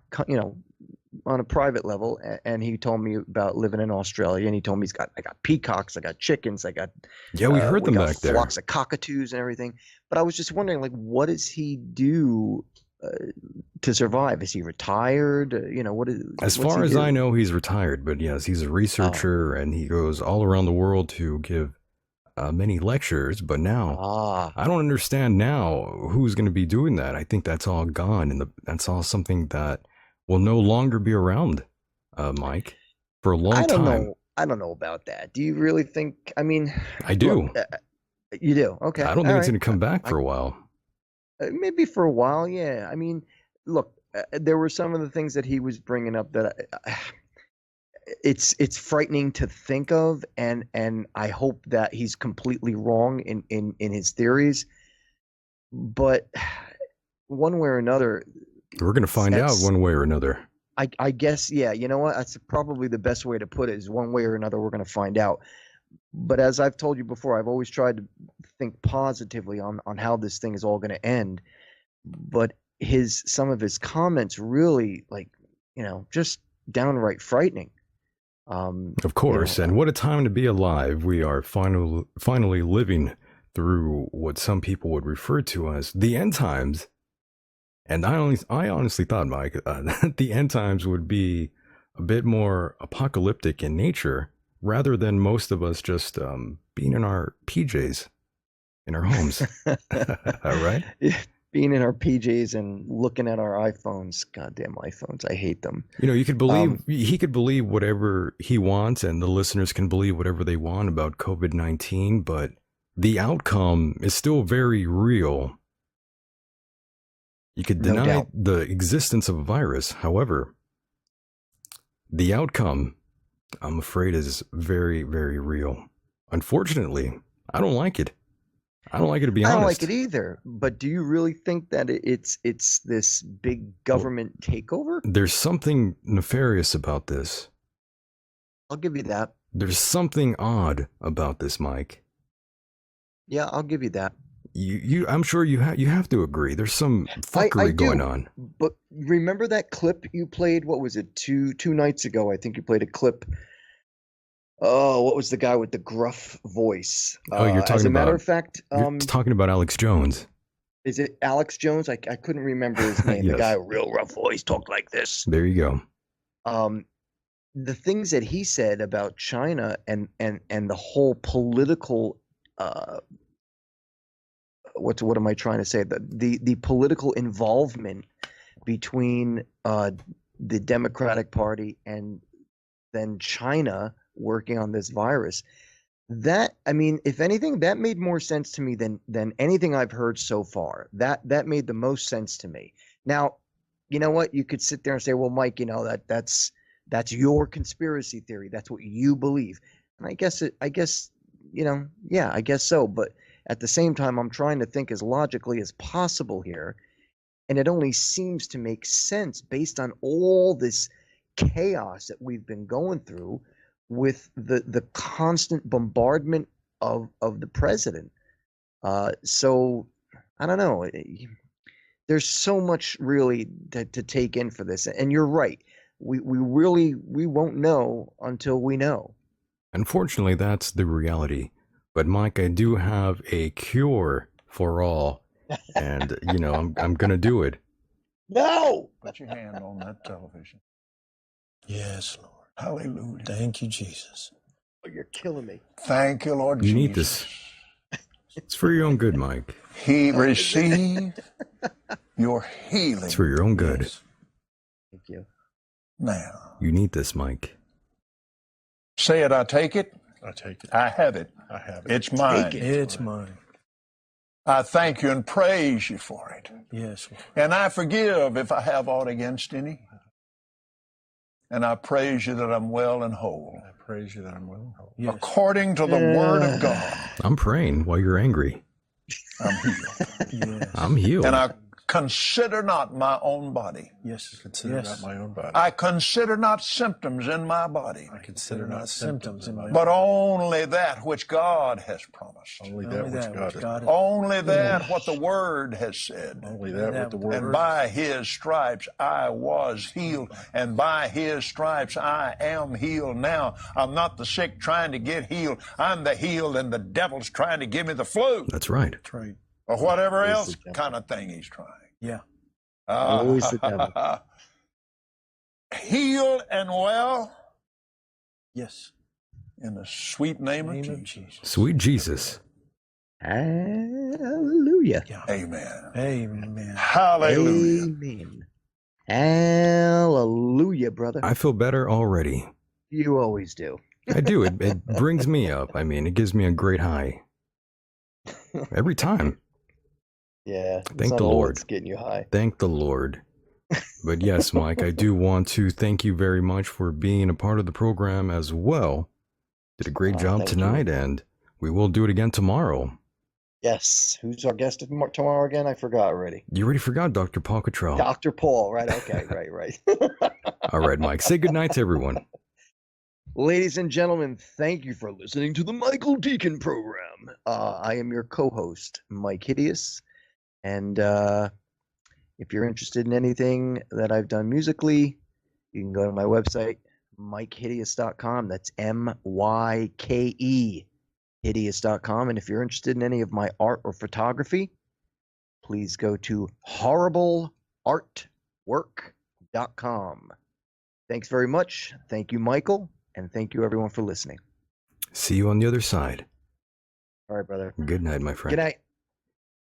on a private level, and he told me about living in Australia, and he told me I got peacocks, I got chickens, I got we heard them back there, flocks of cockatoos and everything. But I was just wondering, like, what does he do to survive? Is he retired? As far as I know, he's retired. But yes, he's a researcher, and he goes all around the world to give many lectures. But now I don't understand now who's going to be doing that. I think that's all gone, and that's all something that will no longer be around, Mike, for a long time. I don't know about that. Do you really think? I mean, I do. Look, you do? Okay. I don't think it's going to come back for a while. Maybe for a while, yeah. I mean, look, there were some of the things that he was bringing up that it's frightening to think of, and I hope that he's completely wrong in his theories. But one way or another, we're going to find out one way or another. I guess, yeah. You know what? That's probably the best way to put it, is one way or another we're going to find out. But as I've told you before, I've always tried to think positively on how this thing is all going to end. But some of his comments really, like, just downright frightening. Of course. And what a time to be alive. We are finally living through what some people would refer to as the end times. And I honestly thought, Mike, that the end times would be a bit more apocalyptic in nature, rather than most of us just being in our PJs in our homes. Right? Yeah, being in our PJs and looking at our iPhones. Goddamn iPhones. I hate them. You know, you could believe he could believe whatever he wants, and the listeners can believe whatever they want about COVID-19, but the outcome is still very real. You could No deny doubt. the existence of a virus. However, the outcome, I'm afraid, is very, very real. Unfortunately, I don't like it. I don't like it, to be honest. I don't like it either. But do you really think that it's this big government takeover? There's something nefarious about this. I'll give you that. There's something odd about this, Mike. Yeah, I'll give you that. I'm sure you have to agree. There's some fuckery going on. But remember that clip you played? What was it? Two nights ago, I think you played a clip. Oh, what was the guy with the gruff voice? Oh, you're talking as a matter about- of fact, You're talking about Alex Jones. is it Alex Jones? I couldn't remember his name. Yes. The guy, real rough voice, talked like this. There you go. The things that he said about China and the whole political what am I trying to say? The political involvement between the Democratic Party and then China working on this virus. That, I mean, if anything, that made more sense to me than anything I've heard so far. That made the most sense to me. Now, you know what? You could sit there and say, well, Mike, you know, that's your conspiracy theory. That's what you believe. And I guess, you know, yeah, I guess so. But at the same time, I'm trying to think as logically as possible here. And it only seems to make sense based on all this chaos that we've been going through with the constant bombardment of the president. So I don't know. There's so much really to take in for this. And you're right. We won't know until we know. Unfortunately, that's the reality. But Mike, I do have a cure for all, and you know I'm gonna do it. No. Put your hand on that television. Yes, Lord. Hallelujah. Thank you, Jesus. Oh, you're killing me. Thank you, Lord You Jesus. need this. It's for your own good, Mike. He received your healing. It's for your own good. Yes. Thank you. Now, You need this, Mike. say it, I take it. I take it. I have it. I have it. It's mine. Take It's mine. I thank you and praise you for it. Yes, Lord. And I forgive if I have aught against any. And I praise you that I'm well and whole, I praise you that I'm well and whole. yes, according to the word of God. I'm praying while you're angry. I'm healed. Yes. I'm healed. And I consider not my own body. Yes. Consider Yes. not my own body. I consider not symptoms in my body, I consider not symptoms in my but only that which God has promised. Only Only that which that God which has. God has. Only that what the Word has said. Only that what the And word. And by His stripes I was healed, and by His stripes I am healed now. I'm not the sick trying to get healed. I'm the healed, and the devil's trying to give me the flu That's right. That's right. or whatever Always else the devil. kind of thing he's trying. Yeah. Always the devil. Healed and well Yes. in the sweet name, Name of of Jesus. Jesus. Sweet Jesus. Hallelujah. Yeah. Amen. Amen. Hallelujah. Amen. Hallelujah, brother. I feel better already. You always do. I do. It brings me up. I mean, it gives me a great high. Every time. Yeah. it's Thank not the all Lord. that's getting you high. Thank the Lord. But yes, Mike, I do want to thank you very much for being a part of the program as well. Did a great job thank you. tonight, and we will do it again tomorrow. Yes. Who's our guest tomorrow again? I forgot already. You already forgot Dr. Paul Cottrell. Dr. Paul, right? Okay, right. All right, Mike. Say goodnight to everyone. Ladies and gentlemen, thank you for listening to the Michael Decon program. I am your co-host, Mike Hideous. And if you're interested in anything that I've done musically, you can go to my website, MikeHideous.com. That's MYKE, hideous.com. And if you're interested in any of my art or photography, please go to Horrible artwork.com. Thanks very much. Thank you, Michael, and thank you, everyone, for listening. See you on the other side. All right, brother. Good night, my friend. Good night.